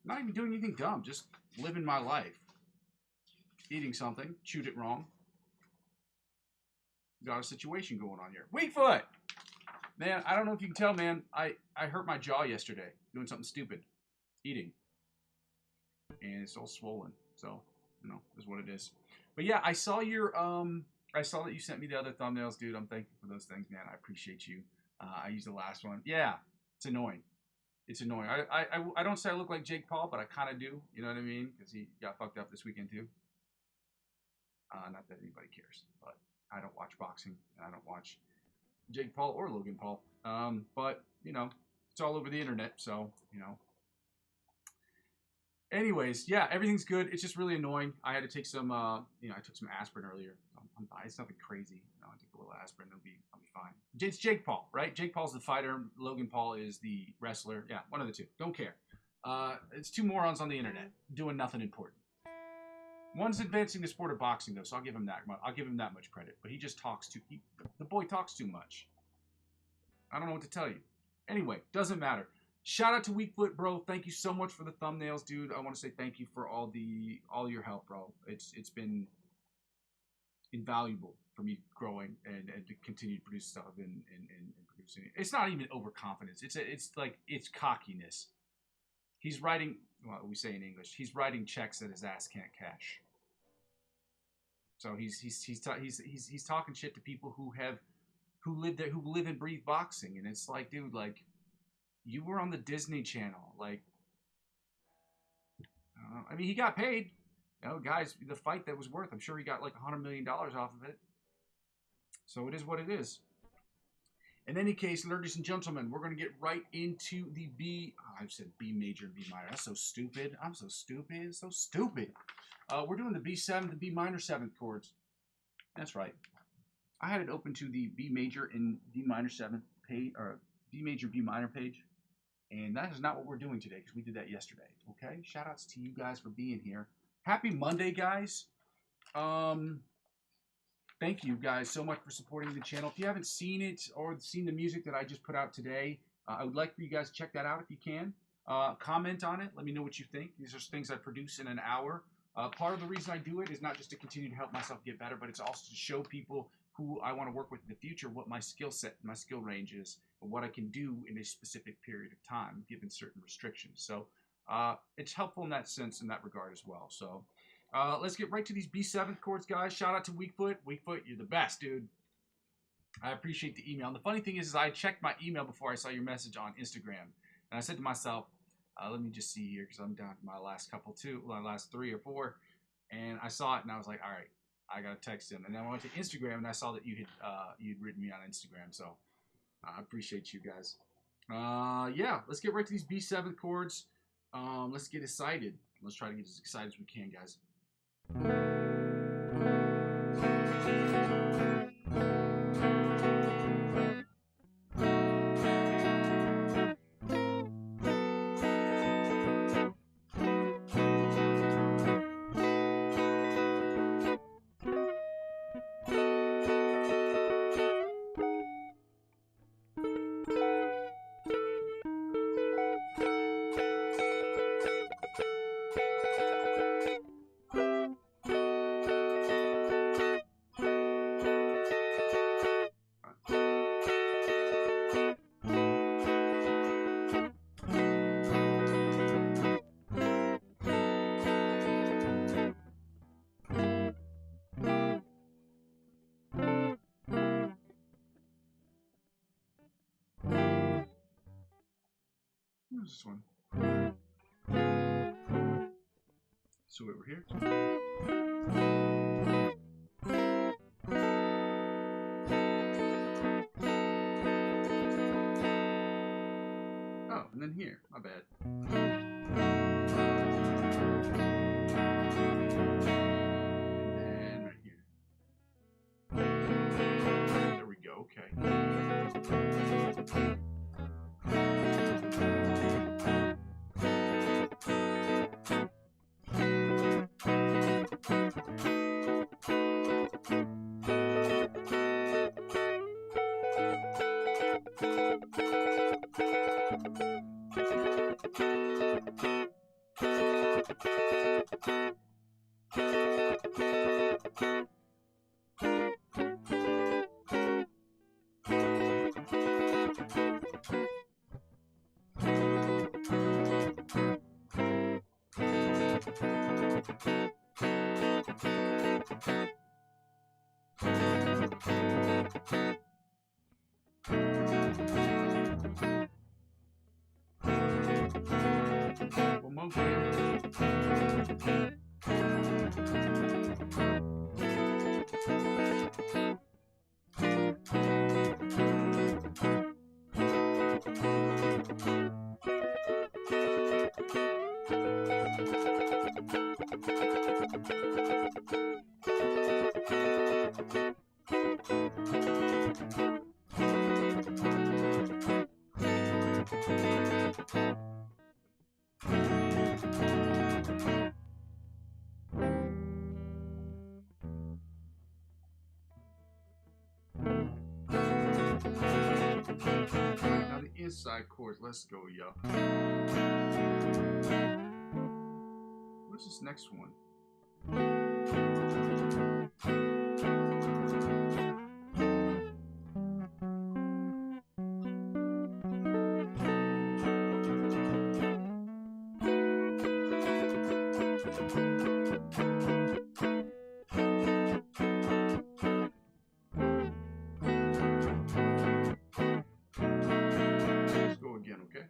not even doing anything dumb, just living my life. Eating something, chewed it wrong. Got a situation going on here. Weakfoot! Man, I don't know if you can tell, man. I hurt my jaw yesterday doing something stupid. Eating. And it's all swollen. So, you know, is what it is. But yeah, I saw your, I saw that you sent me the other thumbnails, dude. I'm thankful for those things, man. I appreciate you. I used the last one. Yeah, it's annoying. It's annoying. I don't say I look like Jake Paul, but I kind of do. You know what I mean? Because he got fucked up this weekend, too. Not that anybody cares, but I don't watch boxing. I don't watch Jake Paul or Logan Paul. But, you know, it's all over the internet, so, you know. Anyways, yeah, everything's good. It's just really annoying. I had to take some, you know, I took some aspirin earlier. I'm fine. It's nothing crazy. You know, I took a little aspirin. I'll be fine. It's Jake Paul, right? Jake Paul's the fighter. Logan Paul is the wrestler. Yeah, one of the two. Don't care. It's two morons on the internet doing nothing important. One's advancing the sport of boxing, though, so I'll give him that. I'll give him that much credit. But he just talks too. The boy talks too much. I don't know what to tell you. Anyway, doesn't matter. Shout out to Weakfoot, bro. Thank you so much for the thumbnails, dude. I want to say thank you for all your help, bro. It's been invaluable for me growing and to continue to produce stuff and producing it. It's not even overconfidence. It's like it's cockiness. He's writing, well, we say in English, he's writing checks that his ass can't cash. So he's talking shit to people who live and breathe boxing, and it's like, dude, like, you were on the Disney Channel, like, I mean, he got paid, you know, guys. The fight that was worth, I'm sure he got like $100 million off of it. So it is what it is. In any case, ladies and gentlemen, we're going to get right into the B. Oh, I've said B major and B minor. That's so stupid. I'm so stupid. So stupid. We're doing the B7, the B minor 7th chords. That's right. I had it open to the B major and B minor 7th page, or B major, B minor page. And that is not what we're doing today, because we did that yesterday. Okay? Shout outs to you guys for being here. Happy Monday, guys. Thank you guys so much for supporting the channel. If you haven't seen it or seen the music that I just put out today, I would like for you guys to check that out if you can. Comment on it. Let me know what you think. These are things I produce in an hour. Part of the reason I do it is not just to continue to help myself get better, but it's also to show people who I want to work with in the future what my skill set, my skill range is, and what I can do in a specific period of time, given certain restrictions. So it's helpful in that sense, in that regard as well. So let's get right to these B7 chords, guys. Shout out to Weakfoot. Weakfoot, you're the best, dude. I appreciate the email. And the funny thing is I checked my email before I saw your message on Instagram. And I said to myself, let me just see here, because I'm down to my last couple too, my last 3 or 4. And I saw it, and I was like, all right, I got to text him. And then I went to Instagram, and I saw that you'd written me on Instagram. So I appreciate you guys. Yeah, let's get right to these B7 chords. Let's get excited. Let's try to get as excited as we can, guys. Where's this one? So over here. Oh, and then here. My bad. And then right here. There we go. Okay. One more game. Now the inside chords, let's go, yo. What's this next one? Let's go again, okay?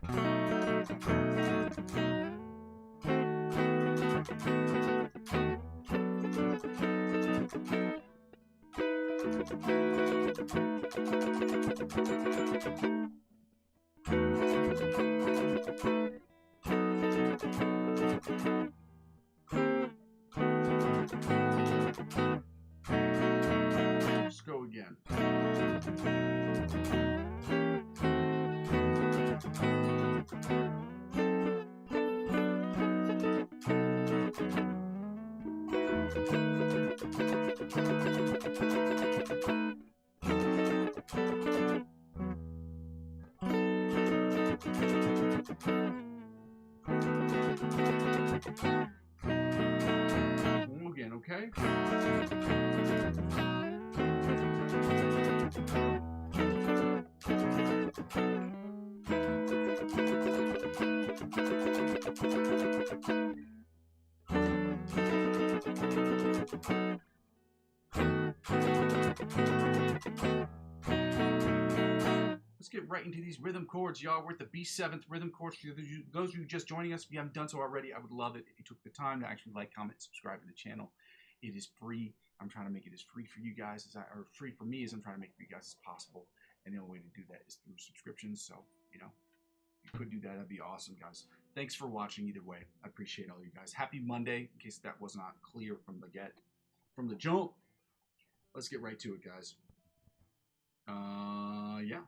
Let's go again. One more again, okay? Let's get right into these rhythm chords, y'all. We're at the B7th rhythm chords. For those of you just joining us, if you haven't done so already, I would love it if you took the time to actually like, comment, subscribe to the channel. It is free. I'm trying to make it as free for you guys or free for me as I'm trying to make it for you guys as possible. And the only way to do that is through subscriptions. So, you know, if you could do that, that'd be awesome, guys. Thanks for watching either way. I appreciate all you guys. Happy Monday, in case that was not clear from the jump. Let's get right to it, guys. Yeah.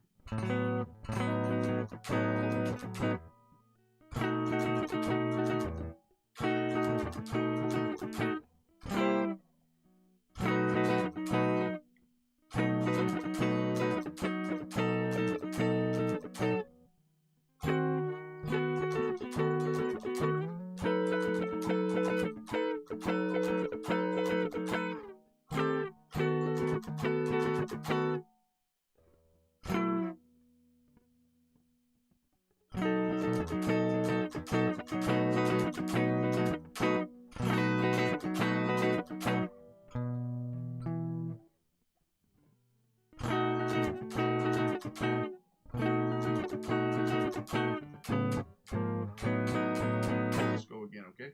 okay?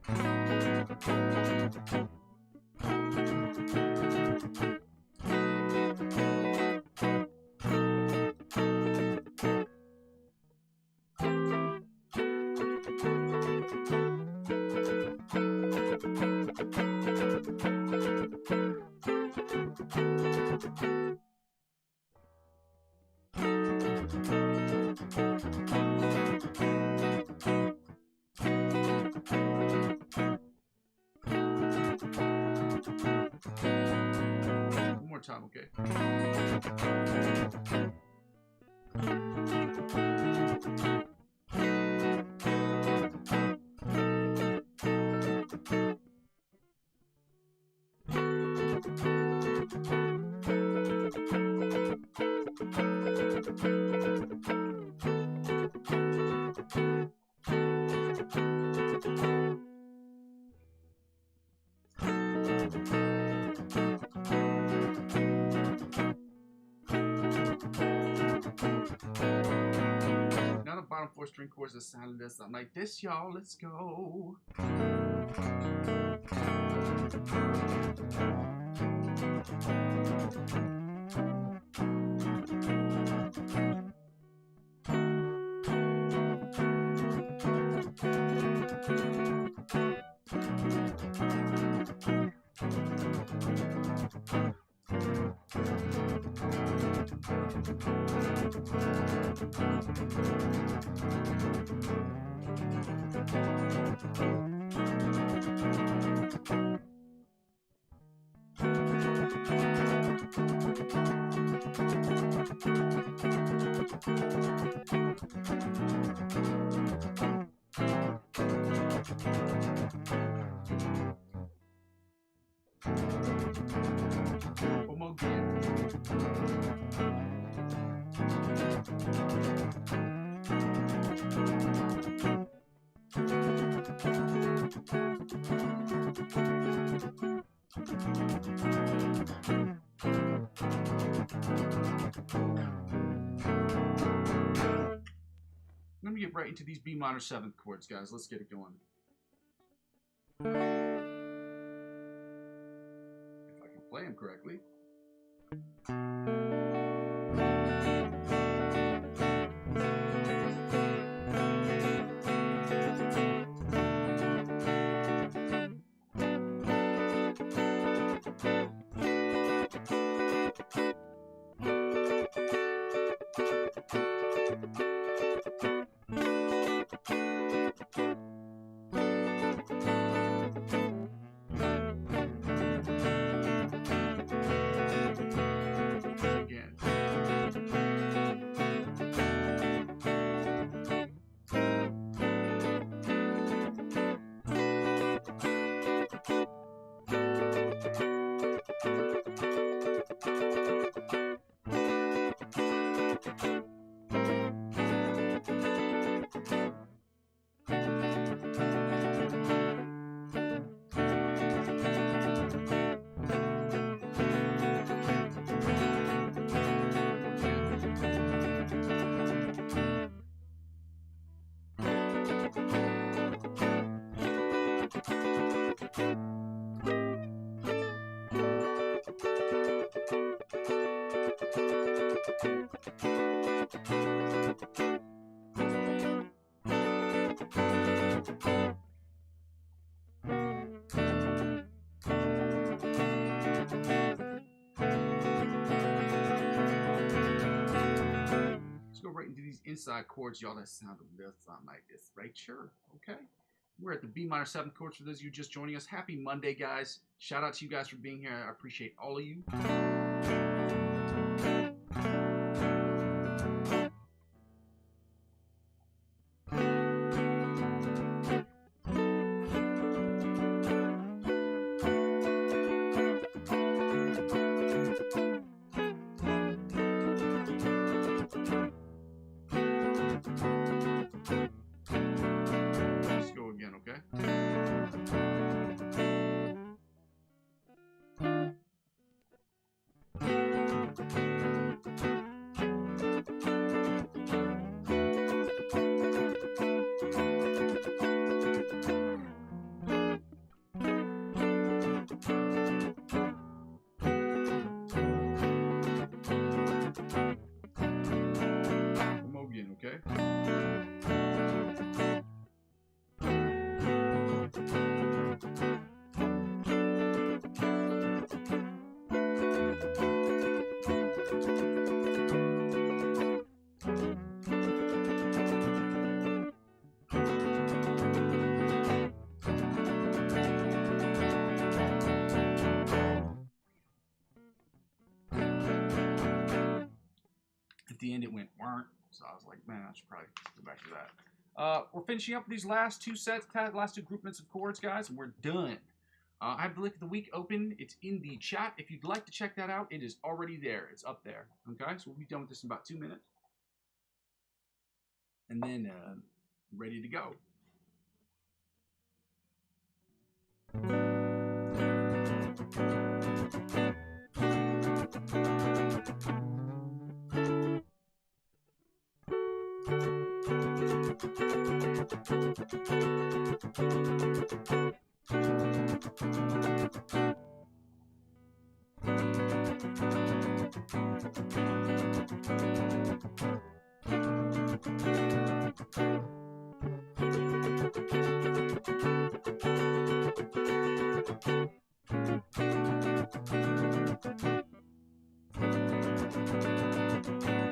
One more time, okay? Now the bottom 4 string chords are sounding this something like this, y'all. Let's go. One more again. Let me get right into these B minor 7th chords, guys. Let's get it going. If I can play them correctly. Again. Go right into these inside chords, y'all, that sound a little something like this, right? Sure, okay. We're at the B minor 7th chords. For those of you just joining us, happy Monday, guys. Shout out to you guys for being here. I appreciate all of you. Okay. the end it went weren't. So I was like, man, I should probably go back to that. We're finishing up these last two sets, last two groupments of chords, guys, and we're done. I have the lick of the week open. It's in the chat. If you'd like to check that out, it is already there. It's up there. Okay, so we'll be done with this in about 2 minutes. And then ready to go.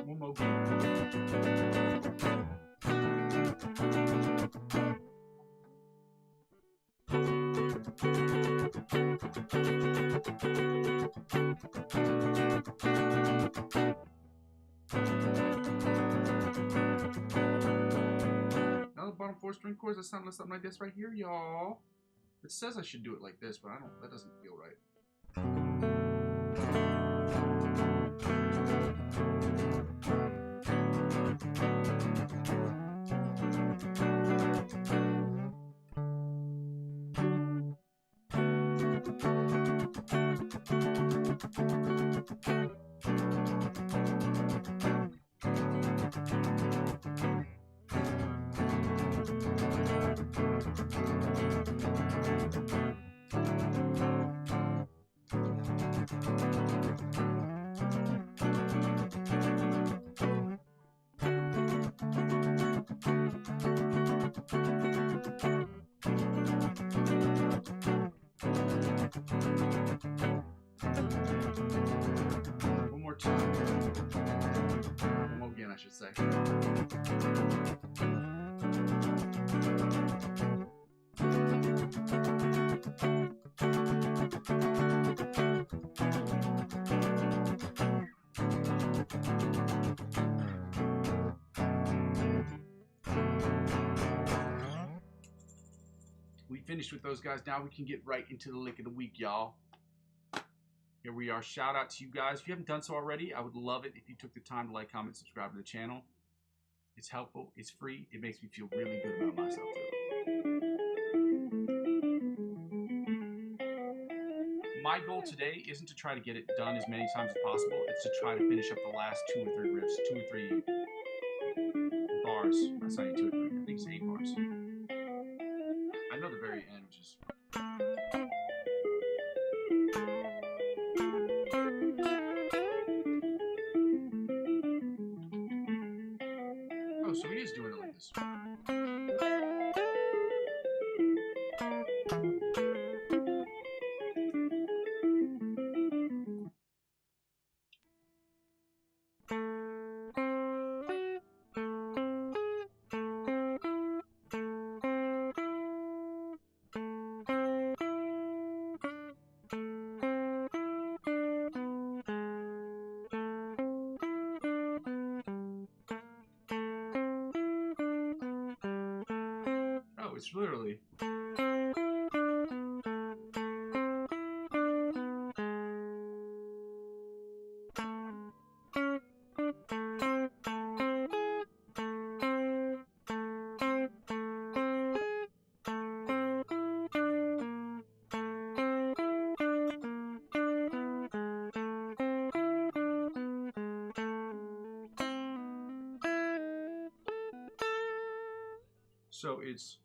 One more beat. Another bottom 4 string chords that sound something like this right here, y'all. It says I should do it like this, but I don't. That doesn't feel right. One more time. One more again, I should say. We finished with those guys. Now we can get right into the lick of the week, y'all. Here we are. Shout out to you guys. If you haven't done so already, I would love it if you took the time to like, comment, subscribe to the channel. It's helpful. It's free. It makes me feel really good about myself, too. My goal today isn't to try to get it done as many times as possible. It's to try to finish up the last 2 or 3 riffs, 2 or 3 bars. That's not 2 or 3. I think it's 8 bars. I know the very end, which is... Oh, so he is doing it like this. Oh, it's literally... So it's...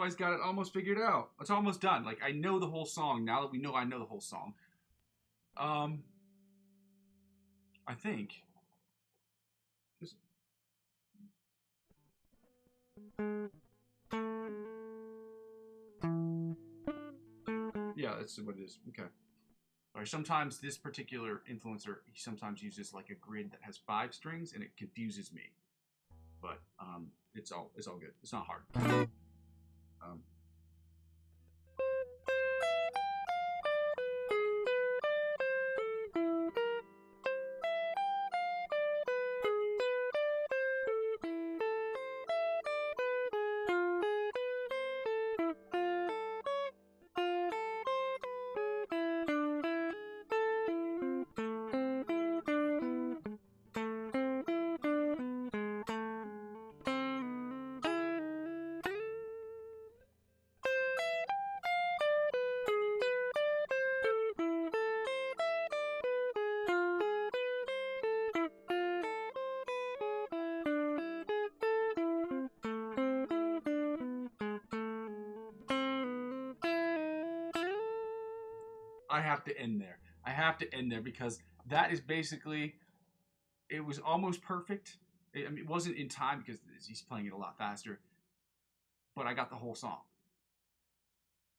otherwise got it almost figured out. It's almost done. Like, I know the whole song now that we know I know the whole song. I think. Just... Yeah, that's what it is. Okay. Or sometimes this particular influencer, he sometimes uses like a grid that has 5 strings, and it confuses me. But it's all good. It's not hard. I have to end there. I have to end there because that is basically, it was almost perfect. I mean, it wasn't in time because he's playing it a lot faster, but I got the whole song.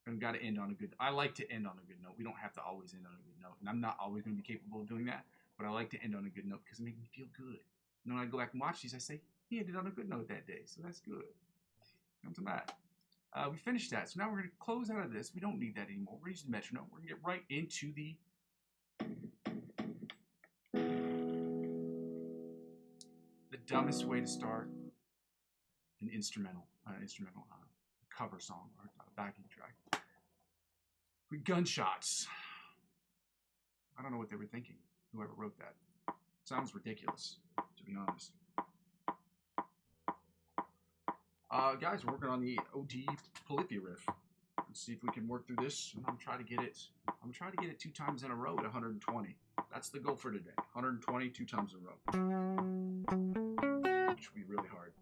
And got to end on a good, I like to end on a good note. We don't have to always end on a good note. And I'm not always going to be capable of doing that, but I like to end on a good note because it makes me feel good. And when I go back and watch these, I say, he ended on a good note that day. So that's good. Not so bad. We finished that. So now we're going to close out of this. We don't need that anymore. We're using the metronome. We're going to get right into the dumbest way to start an instrumental cover song or backing track. With gunshots. I don't know what they were thinking, whoever wrote that. Sounds ridiculous, to be honest. Guys, we're working on the OD Polyphia riff. Let's see if we can work through this. And I'm trying to get it 2 times in a row at 120. That's the goal for today. 120, 2 times in a row. Which will be really hard.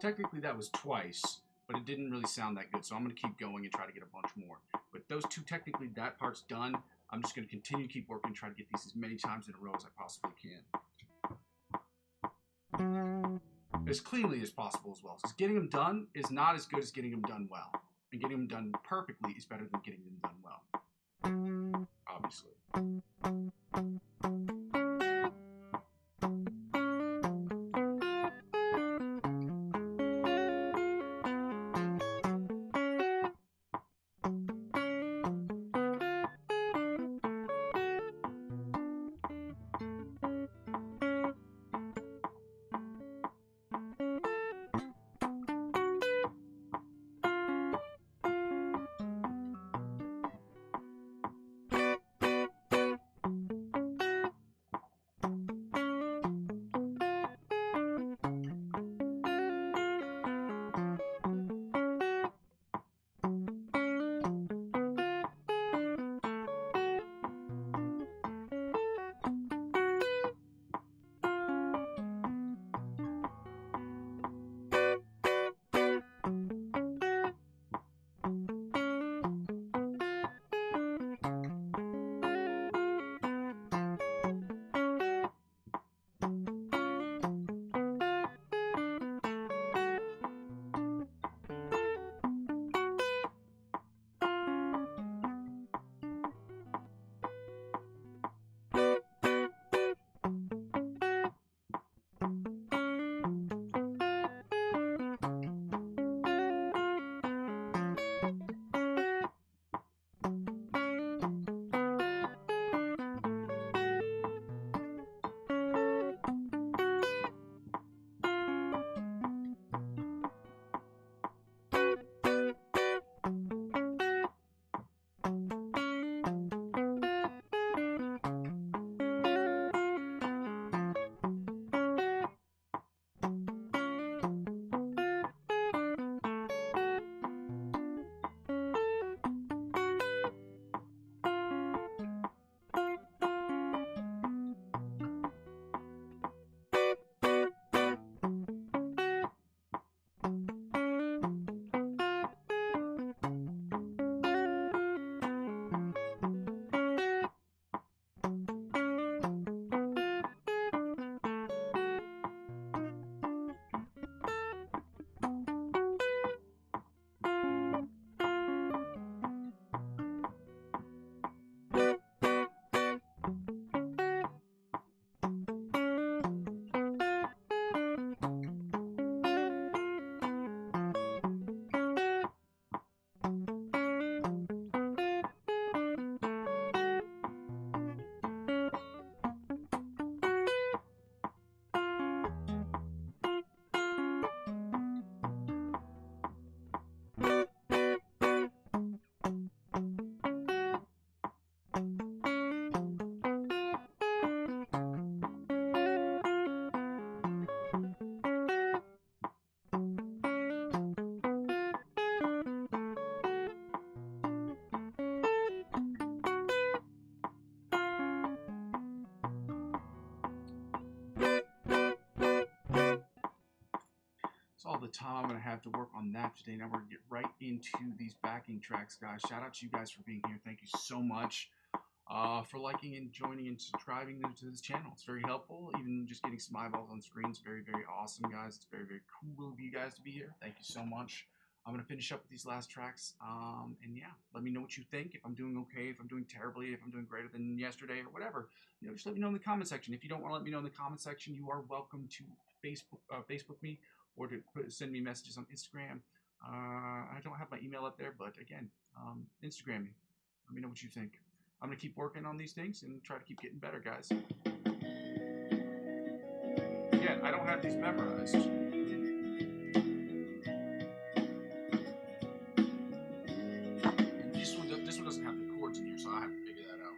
Technically that was twice, but it didn't really sound that good, so I'm going to keep going and try to get a bunch more. But those 2, technically that part's done. I'm just going to continue to keep working, try to get these as many times in a row as I possibly can. as cleanly as possible as well. Because getting them done is not as good as getting them done well. And getting them done perfectly is better than getting them done well. Obviously. That's all the time I'm going to have to work on that today. Now we're going to get right into these backing tracks, guys. Shout out to you guys for being here. Thank you so much for liking and joining and subscribing to this channel. It's very helpful. Even just getting some eyeballs on screen is very, very awesome, guys. It's very, very cool of you guys to be here. Thank you so much. I'm going to finish up with these last tracks. And yeah, let me know what you think. If I'm doing okay, if I'm doing terribly, if I'm doing greater than yesterday or whatever. You know, just let me know in the comment section. If you don't want to let me know in the comment section, you are welcome to Facebook me or to send me messages on Instagram. I don't have my email up there, but again, Instagram me. Let me know what you think. I'm going to keep working on these things and try to keep getting better, guys. Again, I don't have these memorized. This one doesn't have the chords in here, so I have to figure that out.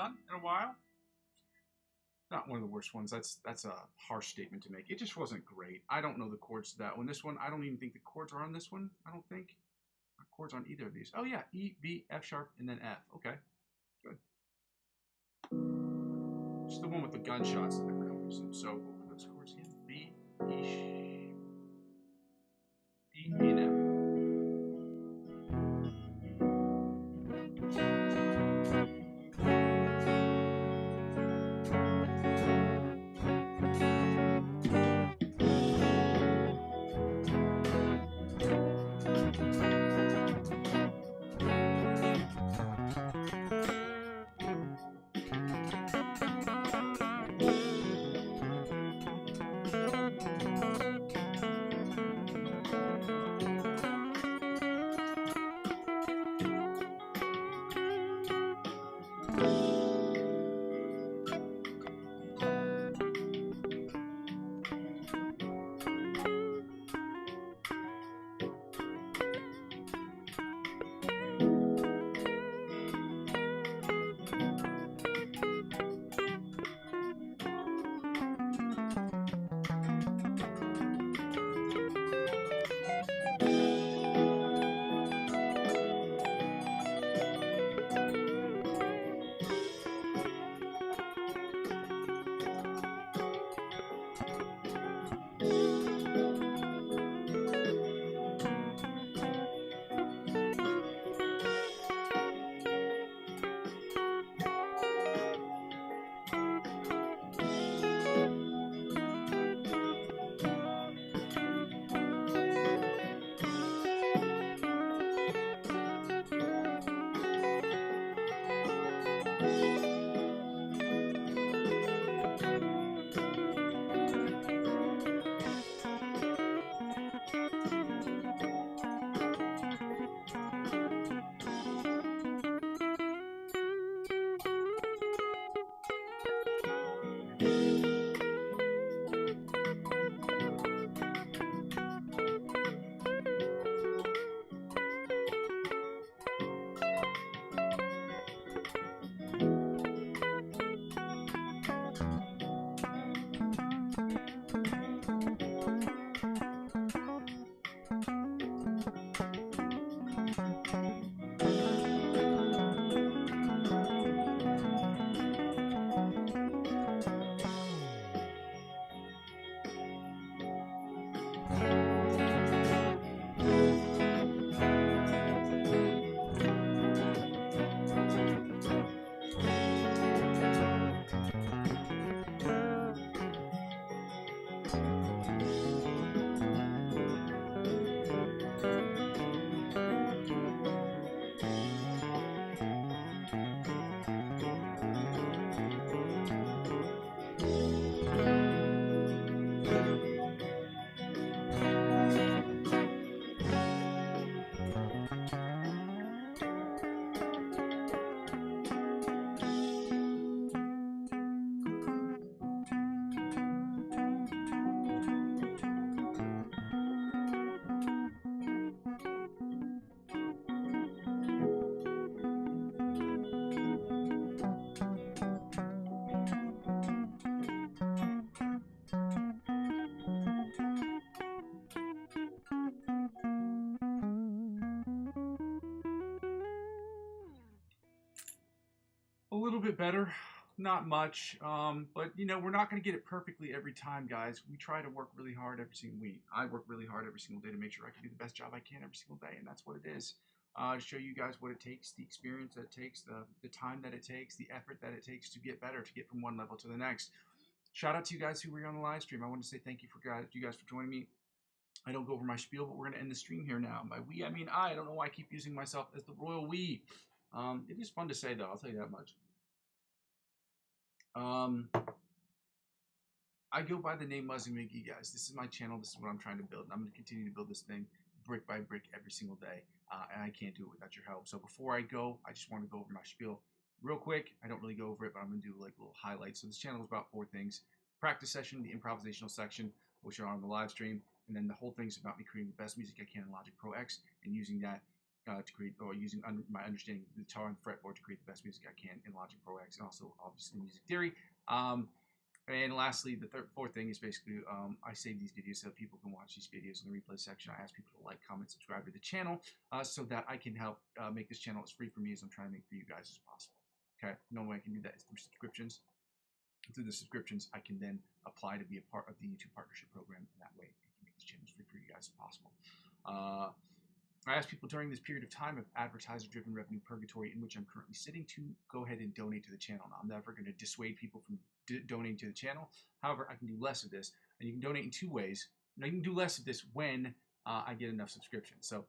done in a while. Not one of the worst ones. That's a harsh statement to make. It just wasn't great. I don't know the chords to that one. This one, I don't even think the chords are on this one. I don't think chords on either of these. Oh yeah, E, B, F sharp, and then F. Okay, good. Just the one with the gunshots that I for no reason. So what were those chords again? B, E, and F. A little bit better, not much, but you know, we're not going to get it perfectly every time, guys. We try to work really hard every single week. I work really hard every single day to make sure I can do the best job I can every single day, and that's what it is. To show you guys what it takes, the experience that it takes, the time that it takes, the effort that it takes to get better, to get from one level to the next. Shout out to you guys who were on the live stream. I want to say thank you you guys for joining me. I don't go over my spiel, but we're going to end the stream here now. By we, I mean I. I don't know why I keep using myself as the royal we. It is fun to say, though. I'll tell you that much. I go by the name Muzzy McGee, guys. This is my channel. This is what I'm trying to build. And I'm going to continue to build this thing brick by brick every single day. And I can't do it without your help. So before I go, I just want to go over my spiel real quick. I don't really go over it, but I'm going to do like little highlights. So this channel is about 4 things. Practice session, the improvisational section, which are on the live stream. And then the whole thing's about me creating the best music I can in Logic Pro X and using that to create, or using my understanding of the guitar and the fretboard to create the best music I can in Logic Pro X, and also obviously music theory. And lastly, the fourth thing is basically I save these videos so people can watch these videos in the replay section. I ask people to like, comment, subscribe to the channel so that I can help make this channel as free for me as I'm trying to make for you guys as possible. Okay, no way I can do that is through subscriptions. Through the subscriptions, I can then apply to be a part of the YouTube partnership program, and that way I can make this channel as free for you guys as possible. I ask people during this period of time of advertiser-driven revenue purgatory in which I'm currently sitting to go ahead and donate to the channel. Now, I'm never going to dissuade people from donating to the channel. However, I can do less of this, and you can donate in two ways. Now, you can do less of this when I get enough subscriptions. So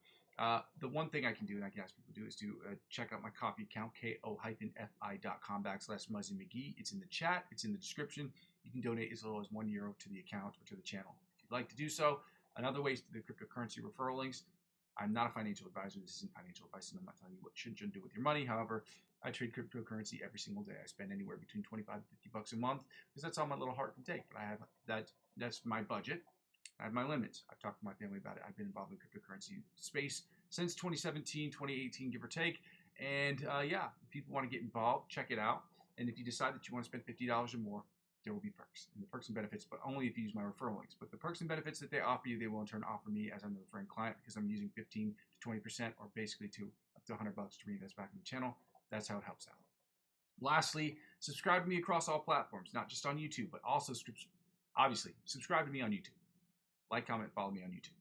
the one thing I can do, and I can ask people to do, is to check out my Ko-fi account, ko-fi.com/Muzzy McGee. It's in the chat. It's in the description. You can donate as little as €1 to the account or to the channel if you'd like to do so. Another way is through the cryptocurrency referral links. I'm not a financial advisor. This isn't financial advice, and I'm not telling you what you should do with your money. However, I trade cryptocurrency every single day. I spend anywhere between $25 and $50 a month because that's all my little heart can take. But I have that's my budget. I have my limits. I've talked to my family about it. I've been involved in the cryptocurrency space since 2017, 2018, give or take. And yeah, if people want to get involved, check it out. And if you decide that you want to spend $50 or more, there will be perks. And the perks and benefits, but only if you use my referral links. But the perks and benefits that they offer you, they will in turn offer me as I'm the referring client because I'm using 15 to 20% or basically up to $100 to reinvest back in the channel. That's how it helps out. Lastly, subscribe to me across all platforms, not just on YouTube, but also obviously subscribe to me on YouTube. Like, comment, follow me on YouTube,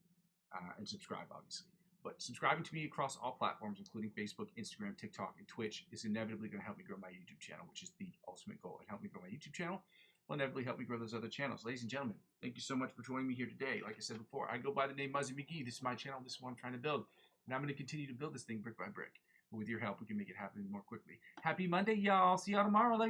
and subscribe, obviously. But subscribing to me across all platforms, including Facebook, Instagram, TikTok, and Twitch, is inevitably going to help me grow my YouTube channel, which is the ultimate goal. And help me grow my YouTube channel will inevitably help me grow those other channels. Ladies and gentlemen, thank you so much for joining me here today. Like I said before, I go by the name Muzzy McGee. This is my channel. This is what I'm trying to build. And I'm going to continue to build this thing brick by brick. But with your help, we can make it happen more quickly. Happy Monday, y'all. See y'all tomorrow, ladies.